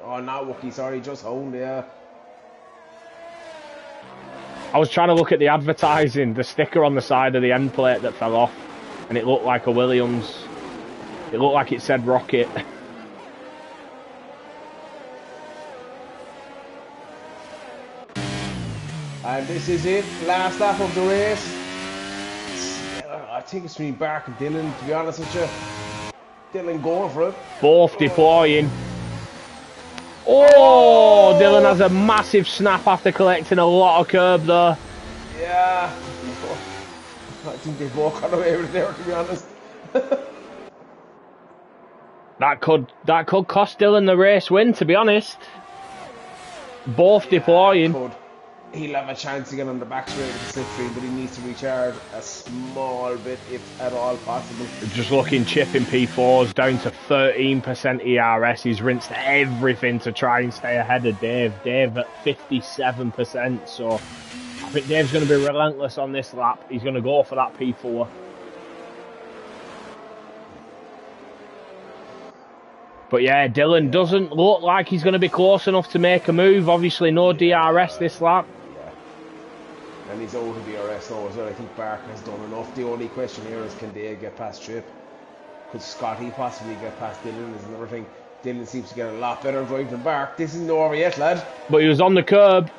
Oh, not Wookie, sorry, just Hound, yeah. I was trying to look at the advertising, the sticker on the side of the end plate that fell off, and it looked like a Williams. It looked like it said Rocket. And this is it, last lap of the race. I think it's between Bark and Dylan, to be honest with you. Dylan going for it. Both deploying. Oh, Dylan has a massive snap after collecting a lot of curb there. Yeah. I think they both got away with it there, to be honest. That could cost Dylan the race win, to be honest. Both deploying. Could. He'll have a chance to get on the back straight of the slipstream, but he needs to recharge a small bit, if at all possible. Just looking, Chip in P4's down to 13% ERS. He's rinsed everything to try and stay ahead of Dave. Dave at 57%, so I think Dave's going to be relentless on this lap. He's going to go for that P4. But yeah, Dylan doesn't look like he's going to be close enough to make a move. Obviously, no DRS this lap. And he's out of DRS now as well. I think Bark has done enough. The only question here is, can they get past Chip? Could Scotty possibly get past Dylan is another thing. Dylan seems to get a lot better drive than Bark. This isn't over yet, lad. But he was on the curb.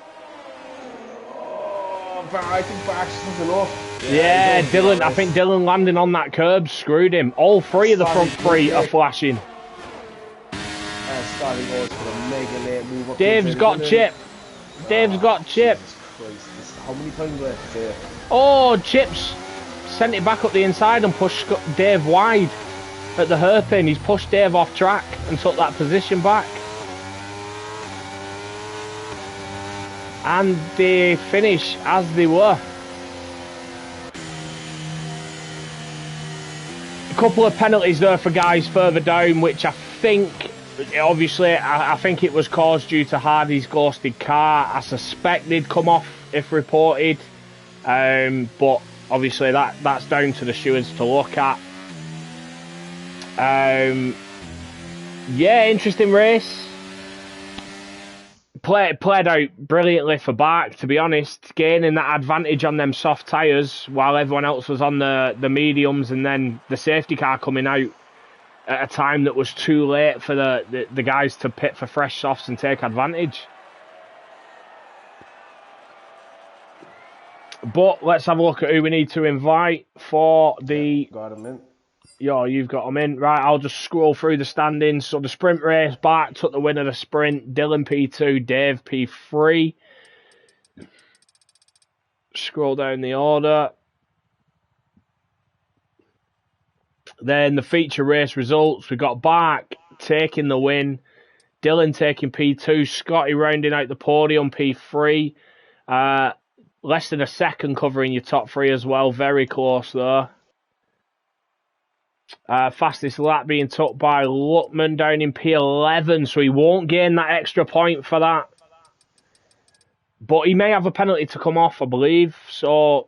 Oh, I think Bark just has enough. Yeah, Dylan. I think Dylan landing on that curb screwed him. All 3 of the front 3 are flashing. Scotty goes for a mega late move up. Dave's got Chip. Dave's got Chip. How many times do I have to say it? Oh, Chip's sent it back up the inside and pushed Dave wide at the hairpin. He's pushed Dave off track and took that position back. And they finish as they were. A couple of penalties there for guys further down, which I think, obviously, I think it was caused due to Hardy's ghosted car. I suspect they'd come off if reported, but obviously that's down to the stewards to look at. Yeah, interesting race. Played out brilliantly for Bark, to be honest, gaining that advantage on them soft tyres while everyone else was on the mediums, and then the safety car coming out at a time that was too late for the guys to pit for fresh softs and take advantage. But let's have a look at who we need to invite for the... Got him in. Yeah, you've got them in. Right, I'll just scroll through the standings. So the sprint race, Bart took the win of the sprint. Dylan P2, Dave P3. Scroll down the order. Then the feature race results. We got Bart taking the win. Dylan taking P2. Scotty rounding out the podium, P3. Less than a second covering your top three as well. Very close there. Fastest lap being took by Luckman down in P11, so he won't gain that extra point for that. But he may have a penalty to come off, I believe. So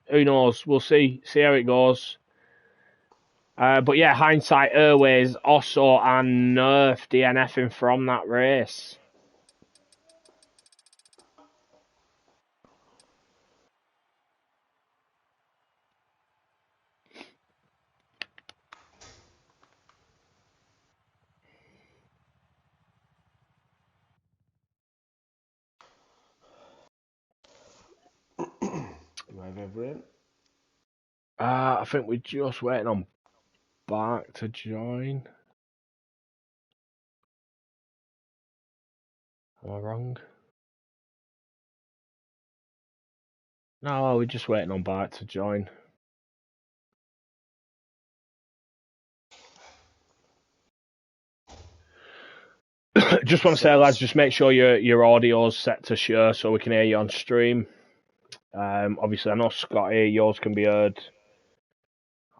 who knows? We'll see how it goes. But yeah, hindsight Airways, Osso and Nerf DNFing from that race. I think we're just waiting on Bark to join. Am I wrong? No, we're just waiting on Bark to join. Just want to say, lads, just make sure your audio's set to share so we can hear you on stream. Obviously, I know Scotty, yours can be heard.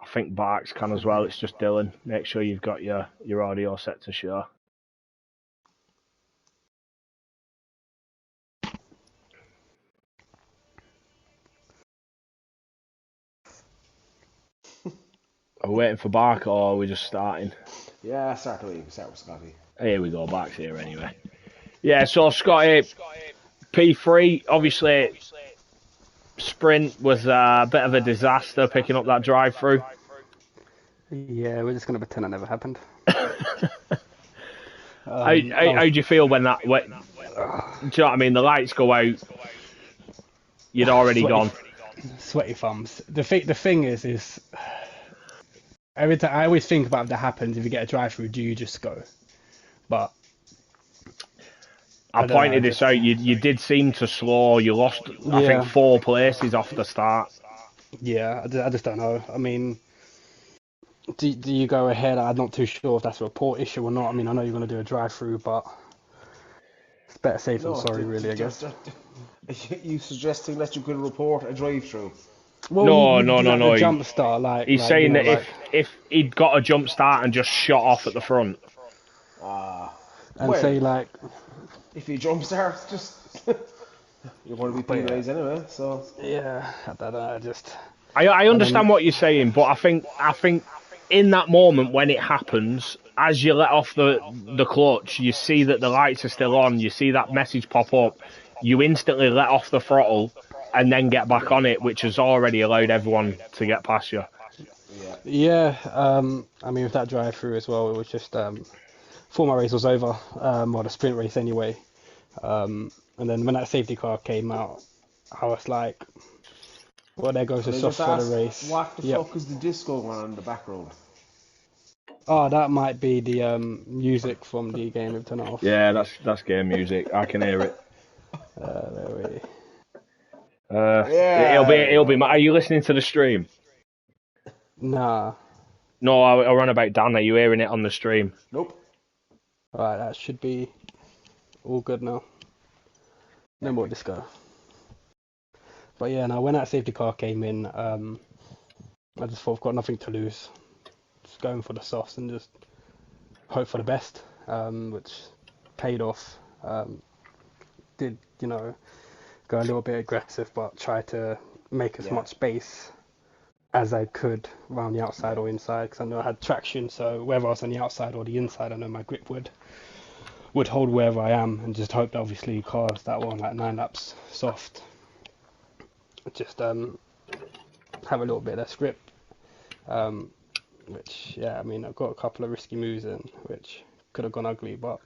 I think Barks can as well. It's just Dylan. Make sure you've got your audio set to share. Are we waiting for Bark or are we just starting? Yeah, start with Scotty. Here we go, Bark's here anyway. Yeah, so Scotty, P3, obviously, sprint was a bit of a disaster picking up that drive-through. Yeah, we're just going to pretend it never happened. How do you feel when that... do you know what I mean? The lights go out, you'd already gone. Sweaty thumbs. The thing is every time I always think about if that happens, if you get a drive-through, do you just go? But I pointed this out. You did seem to slow. You lost, I think, 4 places off the start. Yeah, I just don't know. I mean, do you go ahead? I'm not too sure if that's a report issue or not. I mean, I know you're going to do a drive-through, but it's better safe than sorry, really, I guess. You suggesting that you could report a drive-through? Well, no. Jump start, like he's saying that if he'd got a jump start and just shot off at the front, and say like, if you jump start, just you're going to be penalised anyway. So yeah, I don't know. I understand what you're saying, but I think in that moment when it happens, as you let off the clutch, you see that the lights are still on. You see that message pop up. You instantly let off the throttle and then get back on it, which has already allowed everyone to get past you. Yeah. I mean, with that drive-through as well, it was just before my race was over, or the sprint race anyway. And then when that safety car came out, I was like, well, there goes the soft for the race. What the fuck is the disco going on in the background? Oh, that might be the music from the game we've turned off. Yeah, that's game music. I can hear it. It'll be. Are you listening to the stream? Nah. No, I run about Dan. Are you hearing it on the stream? Nope. Right, that should be all good now. No more disco. But yeah, now when that safety car came in, I just thought I've got nothing to lose. Just going for the softs and just hope for the best, which paid off. Did, go a little bit aggressive, but try to make as much space as I could around the outside or inside, because I know I had traction. So whether I was on the outside or the inside, I know my grip would hold wherever I am, and just hope that obviously cars that were on like 9 laps soft just have a little bit less grip. Which, yeah, I mean, I've got a couple of risky moves in, which could have gone ugly, but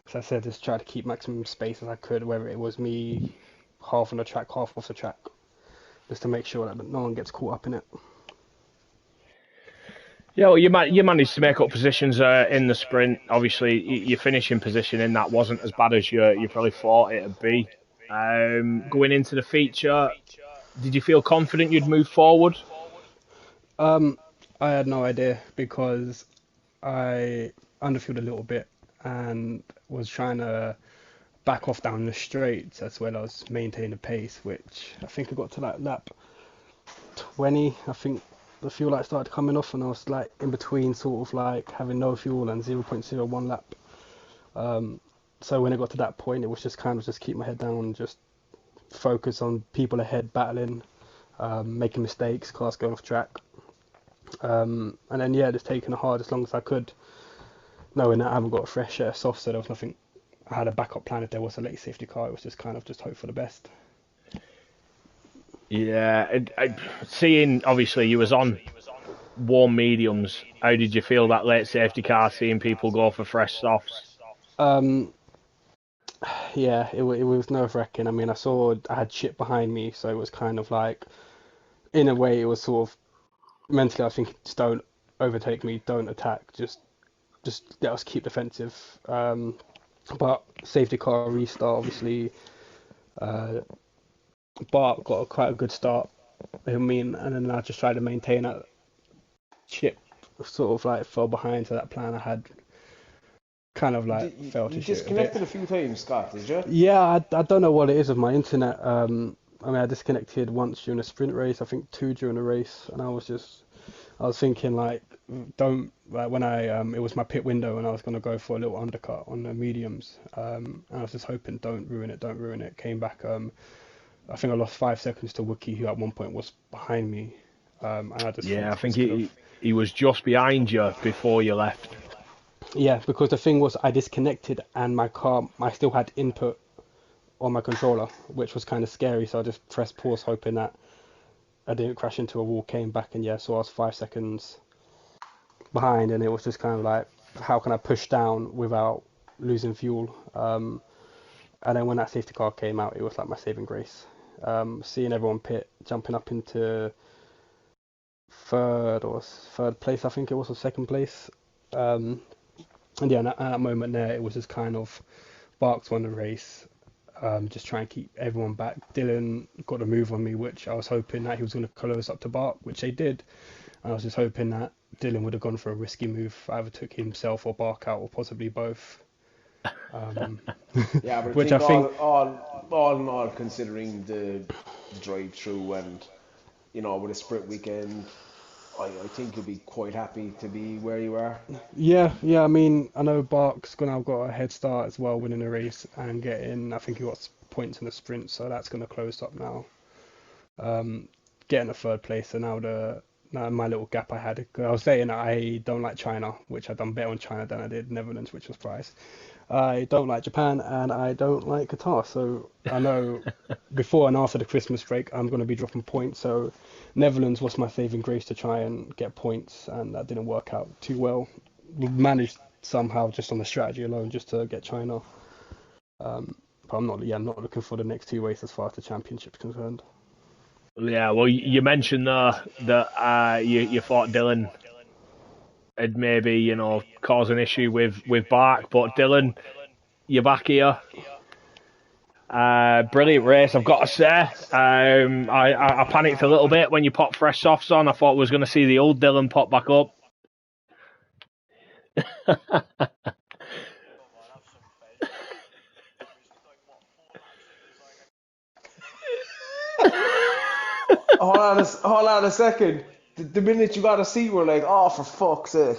as I said, just try to keep maximum space as I could, whether it was me half on the track, half off the track, just to make sure that no one gets caught up in it. Yeah, well, you managed to make up positions in the sprint. Obviously, your finishing position in that wasn't as bad as you probably thought it'd be. Going into the feature, did you feel confident you'd move forward? I had no idea because I underfueled a little bit and was trying to back off down the straights as well as maintain the pace, which I think I got to like lap 20. I think the fuel light started coming off, and I was like in between, sort of like having no fuel and 0.01 lap. So when it got to that point, it was just kind of just keep my head down and just focus on people ahead battling, making mistakes, cars going off track. And then yeah, just taking it hard as long as I could, knowing that I haven't got a fresh soft, so there was nothing. I had a backup plan if there was a late safety car. It was just kind of just hope for the best. Yeah, seeing obviously you was on warm mediums. How did you feel that late safety car? Seeing people go for fresh softs. Yeah, it was nerve-wracking. I mean, I had shit behind me, so it was kind of like, in a way, it was sort of mentally. I was thinking, just don't overtake me, don't attack, just let us keep defensive. But safety car restart, obviously, uh, Bart got quite a good start. I mean, and then I just tried to maintain that. Chip sort of like fell behind, so that plan I had kind of like fell to You shit a bit. disconnected a few times, Scott, did you? Yeah, I don't know what it is with my internet. I mean, I disconnected once during a sprint race, I think two during a race, and I was thinking like, don't like when it was my pit window and I was gonna go for a little undercut on the mediums. And I was just hoping don't ruin it, don't ruin it. Came back. I think I lost 5 seconds to Wookie, who at one point was behind me. And I just Yeah, think I think this could have. he was just behind you before you left. Yeah, because the thing was, I disconnected and my car, I still had input on my controller, which was kind of scary. So I just pressed pause, hoping that I didn't crash into a wall. Came back and yeah, so I was 5 seconds behind, and it was just kind of like, how can I push down without losing fuel? And then when that safety car came out, it was like my saving grace. Seeing everyone pit, jumping up into third place, I think it was, or second place. And yeah, at that moment there, it was just kind of Barks won the race. Just try and keep everyone back. Dylan got a move on me, which I was hoping that he was going to close up to Bark, which they did. And I was just hoping that Dylan would have gone for a risky move, either took himself or Bark out, or possibly both. Um, Yeah, but I which I think think, all in all, considering the drive through and with a sprint weekend, I think you'll be quite happy to be where you are. yeah. I mean, I know Bark's gonna have got a head start as well, winning the race and getting. I think he got points in the sprint, so that's gonna close up now. Getting a third place, and now my little gap I had. 'Cause I was saying I don't like China, which I done better on China than I did Netherlands, which was price. I don't like Japan, and I don't like Qatar. So I know before and after the Christmas break, I'm going to be dropping points. So Netherlands was my saving grace to try and get points, and that didn't work out too well. We managed somehow just on the strategy alone just to get China. But I'm not looking for the next two races as far as the championship's concerned. Yeah, well, you mentioned there that you thought Dylan had maybe caused an issue with Bark, but Dylan, you're back here. Brilliant race, I've got to say. I panicked a little bit when you popped fresh softs on. I thought we was going to see the old Dylan pop back up. Hold on a second. The minute you got a seat, we're like, oh, for fuck's sake.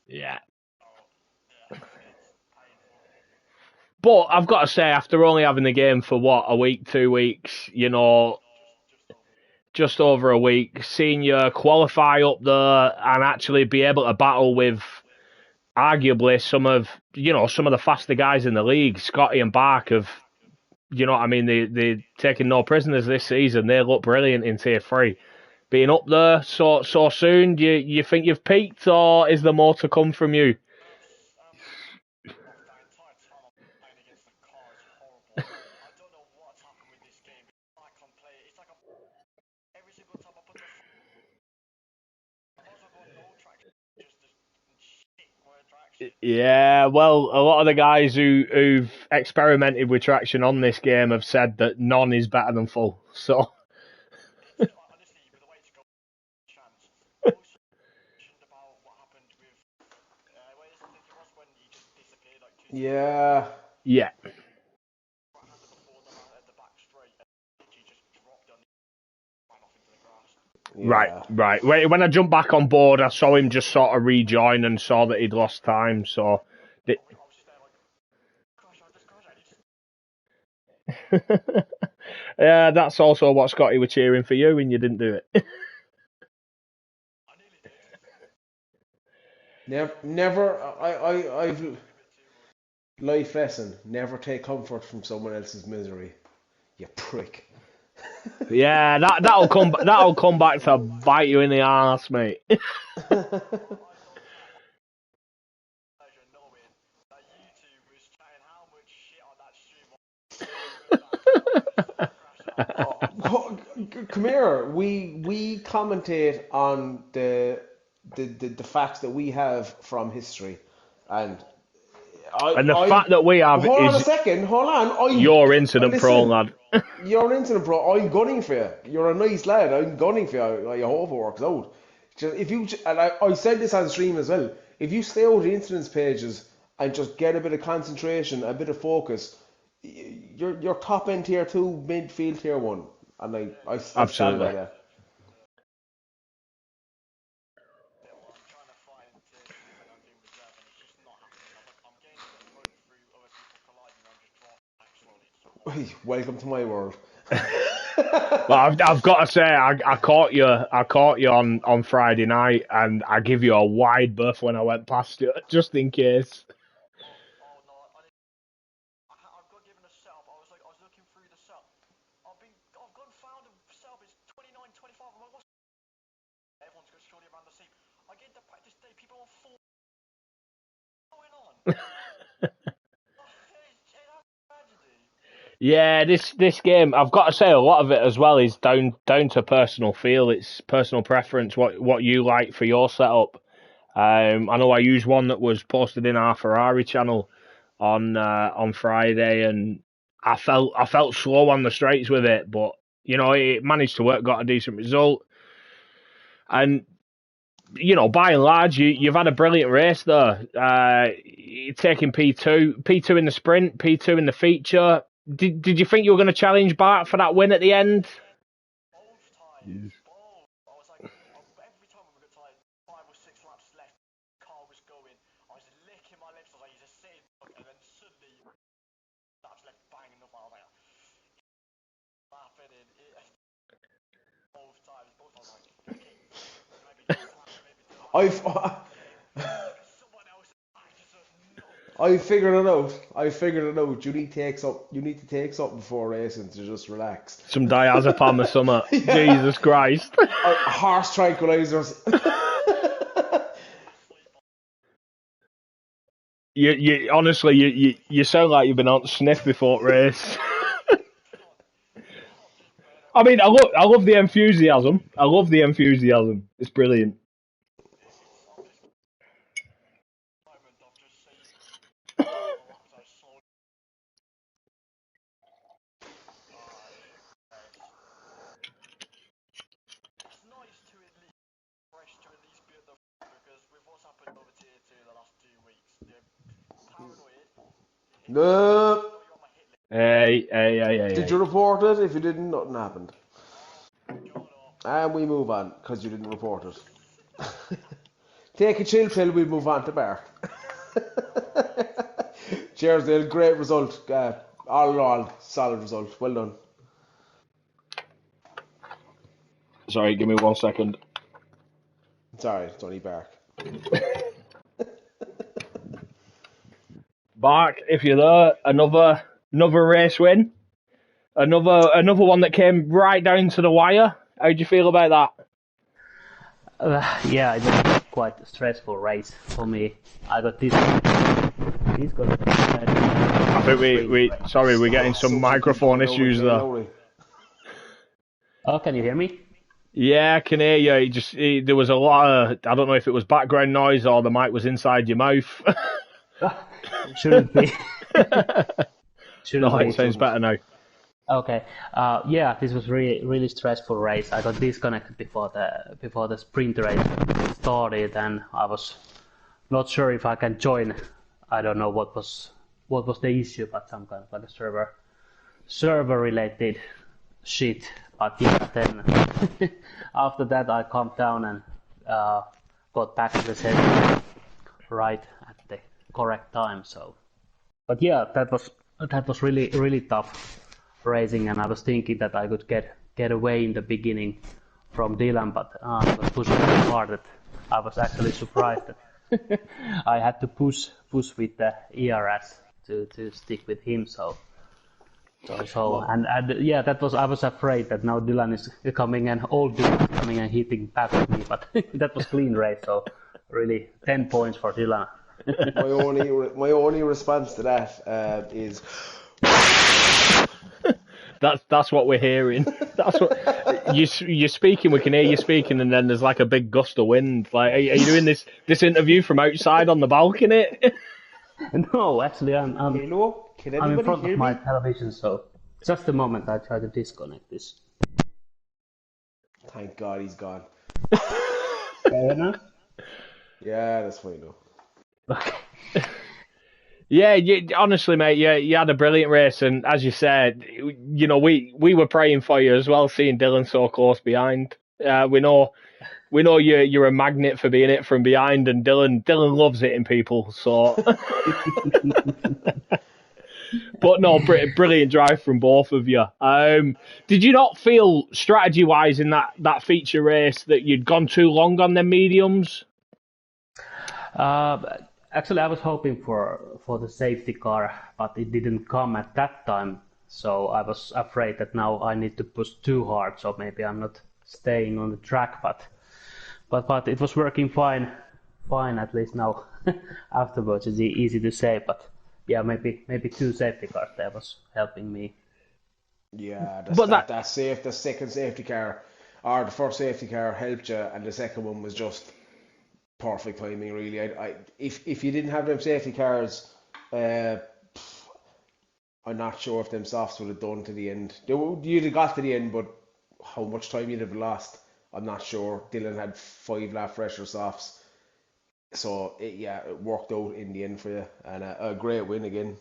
Yeah. But I've got to say, after only having the game for what, a week, 2 weeks, you know, just over a week, seeing you qualify up there and actually be able to battle with arguably some of the faster guys in the league, Scotty and Bark have, you know what I mean, they're taking no prisoners this season. They look brilliant in Tier 3. Being up there so soon, do you think you've peaked, or is there more to come from you? Yeah, well, a lot of the guys who've experimented with traction on this game have said that none is better than full. So, Yeah. yeah. Right. Yeah. When I jumped back on board, I saw him just sort of rejoin and saw that he'd lost time. So, yeah, that's also what Scotty were cheering for you, and you didn't do it. Never. I've life lesson. Never take comfort from someone else's misery. You prick. Yeah, that'll come back to bite you in the arse, mate. Come here. We commentate on the facts that we have from history, and And the I fact that we have hold on a is second. Hold on. your incident pro, Listen. lad. You're an incident pro. I'm gunning for you. You're a nice lad. I'm gunning for you. I hope it works out. Just if you and I said this on stream as well. If you stay out of the incidents pages and just get a bit of concentration, a bit of focus, you're top end tier 2, midfield tier 1, and I stand by Absolutely. that. Welcome to my world. Well, I've got to say, I caught you on Friday night, and I give you a wide berth when I went past you, just in case. Yeah, this game, I've got to say, a lot of it as well is down to personal feel. It's personal preference, what you like for your setup. I know I used one that was posted in our Ferrari channel on Friday, and I felt slow on the straights with it, but you know it managed to work, got a decent result, and you know by and large you've had a brilliant race there. You're taking P2 in the sprint, P2 in the feature. Did you think you were going to challenge Bart for that win at the end? Yes. I've I figured it out. You need to take something before racing to just relax. Some diazepam or something. Yeah. Jesus Christ. Horse tranquilizers. You honestly, you sound like you've been on sniff before race. I mean, I love the enthusiasm. I love the enthusiasm. It's brilliant. No. Did Hey. you report it? If you didn't, nothing happened. And we move on because you didn't report it. Take a chill pill, we move on to bar. Cheers, Dale. Great result. All in all, solid result. Well done. Sorry, give me 1 second. Sorry, it's only Bark. Bark, if you're there, another race win. Another one that came right down to the wire. How do you feel about that? Yeah, it was quite a stressful race for me. I got this. He's got. I think we're getting some microphone issues there. Oh, can you hear me? Yeah, I can hear you. There was a lot of, I don't know if it was background noise or the mic was inside your mouth. Shouldn't be. No, it sounds better now. Okay. Yeah, this was really stressful race. I got disconnected before the sprint race started, and I was not sure if I can join. I don't know what was the issue, but some kind of like a server related shit. But yeah, then after that I calmed down and got back to the session right at the correct time. So, but yeah, that was really tough racing, and I was thinking that I could get away in the beginning from Dylan, but I was pushing so hard that I was actually surprised that I had to push with the ERS to stick with him. So and yeah, that was, I was afraid that now Dylan is coming and old Dylan coming and hitting back at me, but that was clean race, so really 10 points for Dylan. my only response to that is that's what we're hearing. That's what you're speaking. We can hear you speaking, and then there's like a big gust of wind. Like, are you doing this interview from outside on the balcony? No, actually, I'm Hello? Can I'm in anybody front hear of my me? television, so just a moment. I try to disconnect this. Thank God he's gone. Fair enough. Yeah, that's fine though. Okay. Yeah, honestly, mate, you had a brilliant race, and as you said, we were praying for you as well, seeing Dylan so close behind. We know you're a magnet for being it from behind, and Dylan loves hitting people. So, but no, brilliant drive from both of you. Did you not feel strategy-wise in that feature race that you'd gone too long on them mediums? Actually, I was hoping for the safety car, but it didn't come at that time. So I was afraid that now I need to push too hard. So maybe I'm not staying on the track, but it was working fine at least now. Afterwards, it's easy to say, but yeah, maybe 2 safety cars there was helping me. Yeah, the second safety car, or the first safety car helped you, and the second one was just perfect timing, really. If you didn't have them safety cars, I'm not sure if them softs would have done to the end. You'd have got to the end, but how much time you'd have lost, I'm not sure. Dylan had 5 lap fresher softs, so it worked out in the end for you, and a great win again,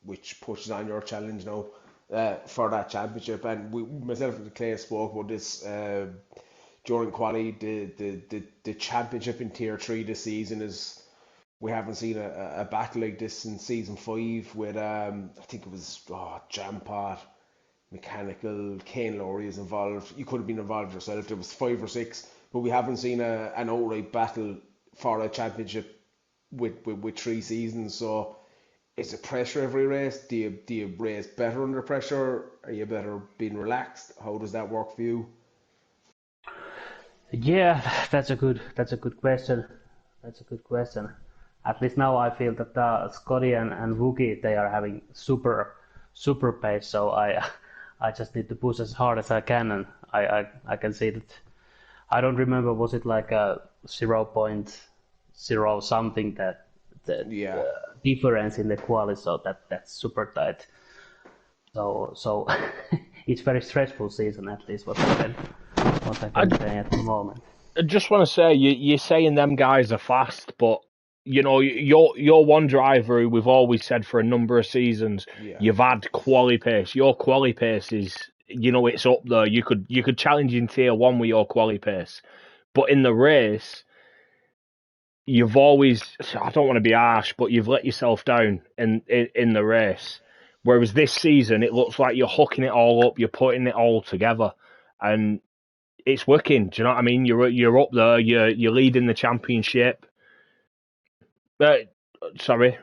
which pushes on your challenge now for that championship. And myself and Clay spoke about this during quali. The championship in Tier 3 this season is, we haven't seen a battle like this in season 5 with I think it was Jampot, Mechanical, Kane Lowry is involved. You could have been involved yourself. There was 5 or 6, but we haven't seen an outright battle for a championship with 3 seasons. So is it pressure every race? Do you race better under pressure? Are you better being relaxed? How does that work for you? Yeah, that's a good question. That's a good question. At least now I feel that Scotty and Wookie, they are having super pace. So I just need to push as hard as I can, and I can see that. I don't remember, was it like a 0.0 something that the difference in the quality, so that's super tight. So it's very stressful season, at least what I can say at the moment. I just want to say, you're saying them guys are fast, but you're one driver who we've always said for a number of seasons, you've had quali pace. Your quali pace is, it's up there. You could challenge in Tier 1 with your quali pace, but in the race, you've always, I don't want to be harsh, but you've let yourself down in the race. Whereas this season, it looks like you're hooking it all up, you're putting it all together, and it's working. Do you know what I mean? You're up there, you're leading the championship. Sorry,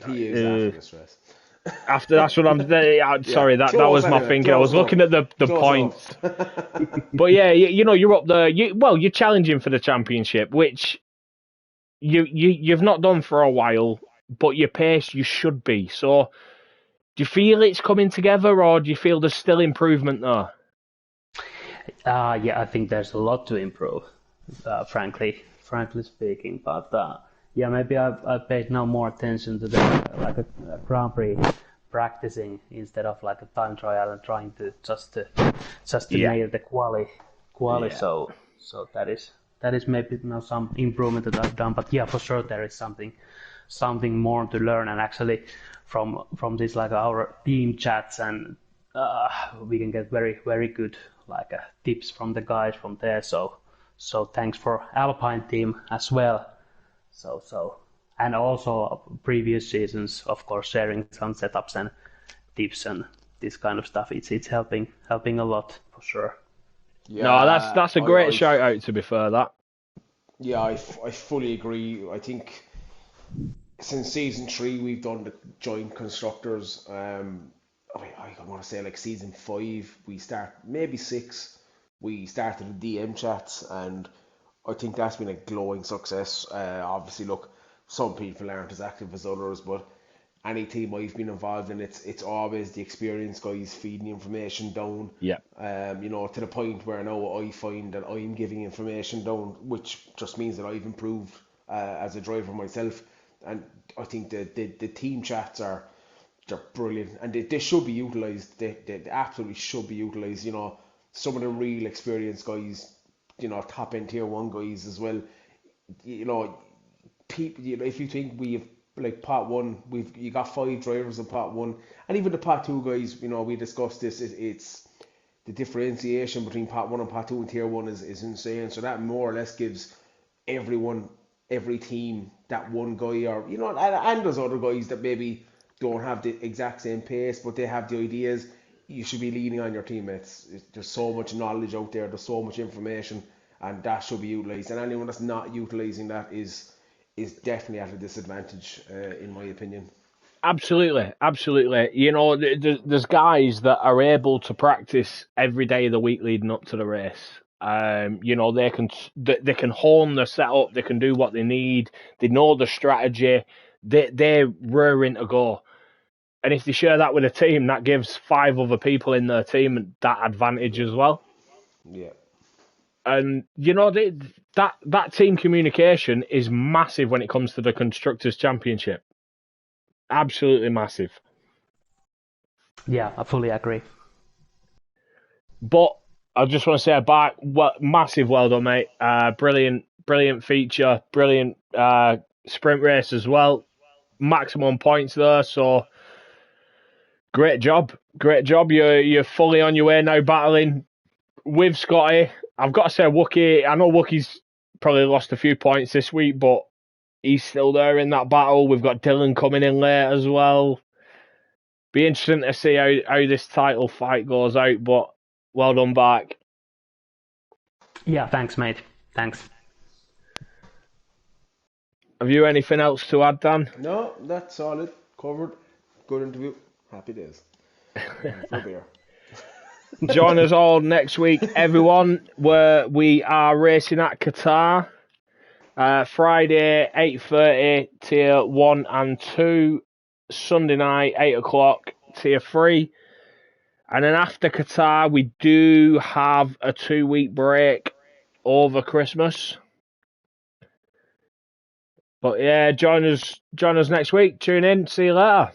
He is after this race. After that's what I'm. Sorry, that was my thinking. I was looking at the points. But yeah, you're up there. You're challenging for the championship, which you've not done for a while. But your pace, you should be. So, do you feel it's coming together, or do you feel there's still improvement there? Yeah, I think there's a lot to improve, frankly speaking. But yeah, maybe I've paid now more attention to the like a Grand Prix practicing instead of like a time trial and trying to just to nail the quali. Yeah. So that is maybe some improvement that I've done. But yeah, for sure there is something more to learn. And actually, from this like our team chats, and we can get very very good like tips from the guys from there. So thanks for Alpine team as well. So and also previous seasons, of course, sharing some setups and tips and this kind of stuff. It's helping a lot for sure. Yeah, no, that's a great shout out. To be fair, that. Yeah, I fully agree. I think since season 3 we've done the joint constructors. I want to say like season 5 we start, maybe 6 we started the DM chats, and I think that's been a glowing success. Obviously, look, some people aren't as active as others, but any team I've been involved in, it's always the experienced guys feeding information down. Yeah. To the point where now I find that I'm giving information down, which just means that I've improved as a driver myself. And I think the team chats they're brilliant, and they should be utilised. They absolutely should be utilised. Some of the real experienced guys, top end tier 1 guys as well. People. If you think we have like part 1, you got 5 drivers in part 1, and even the part 2 guys. We discussed this. It's the differentiation between part 1 and part 2 and tier 1 is insane. So that more or less gives every team that one guy, or and there's other guys that maybe don't have the exact same pace, but they have the ideas. You should be leaning on your teammates. There's so much knowledge out there. There's so much information, and that should be utilised. And anyone that's not utilising that is definitely at a disadvantage, in my opinion. Absolutely. There's guys that are able to practice every day of the week leading up to the race. They can hone the setup. They can do what they need. They know the strategy. They're raring to go. And if they share that with a team, that gives 5 other people in their team that advantage as well. Yeah. And that team communication is massive when it comes to the Constructors' Championship. Absolutely massive. Yeah, I fully agree. But I just want to say massive well done, mate. Brilliant feature, brilliant sprint race as well. Maximum points there, so great job. You're fully on your way now, battling with Scotty. I've got to say, Wookie. I know Wookie's probably lost a few points this week, but he's still there in that battle. We've got Dylan coming in late as well. Be interesting to see how this title fight goes out, but well done back. Yeah, thanks, mate. Thanks. Have you anything else to add, Dan? No, that's solid. Covered. Good interview. Happy days. For a beer. Join us all next week, everyone, where we are racing at Qatar. Friday, 8:30, Tier 1 and 2. Sunday night, 8 o'clock, Tier 3. And then after Qatar, we do have a 2-week break over Christmas. But yeah, join us next week. Tune in. See you later.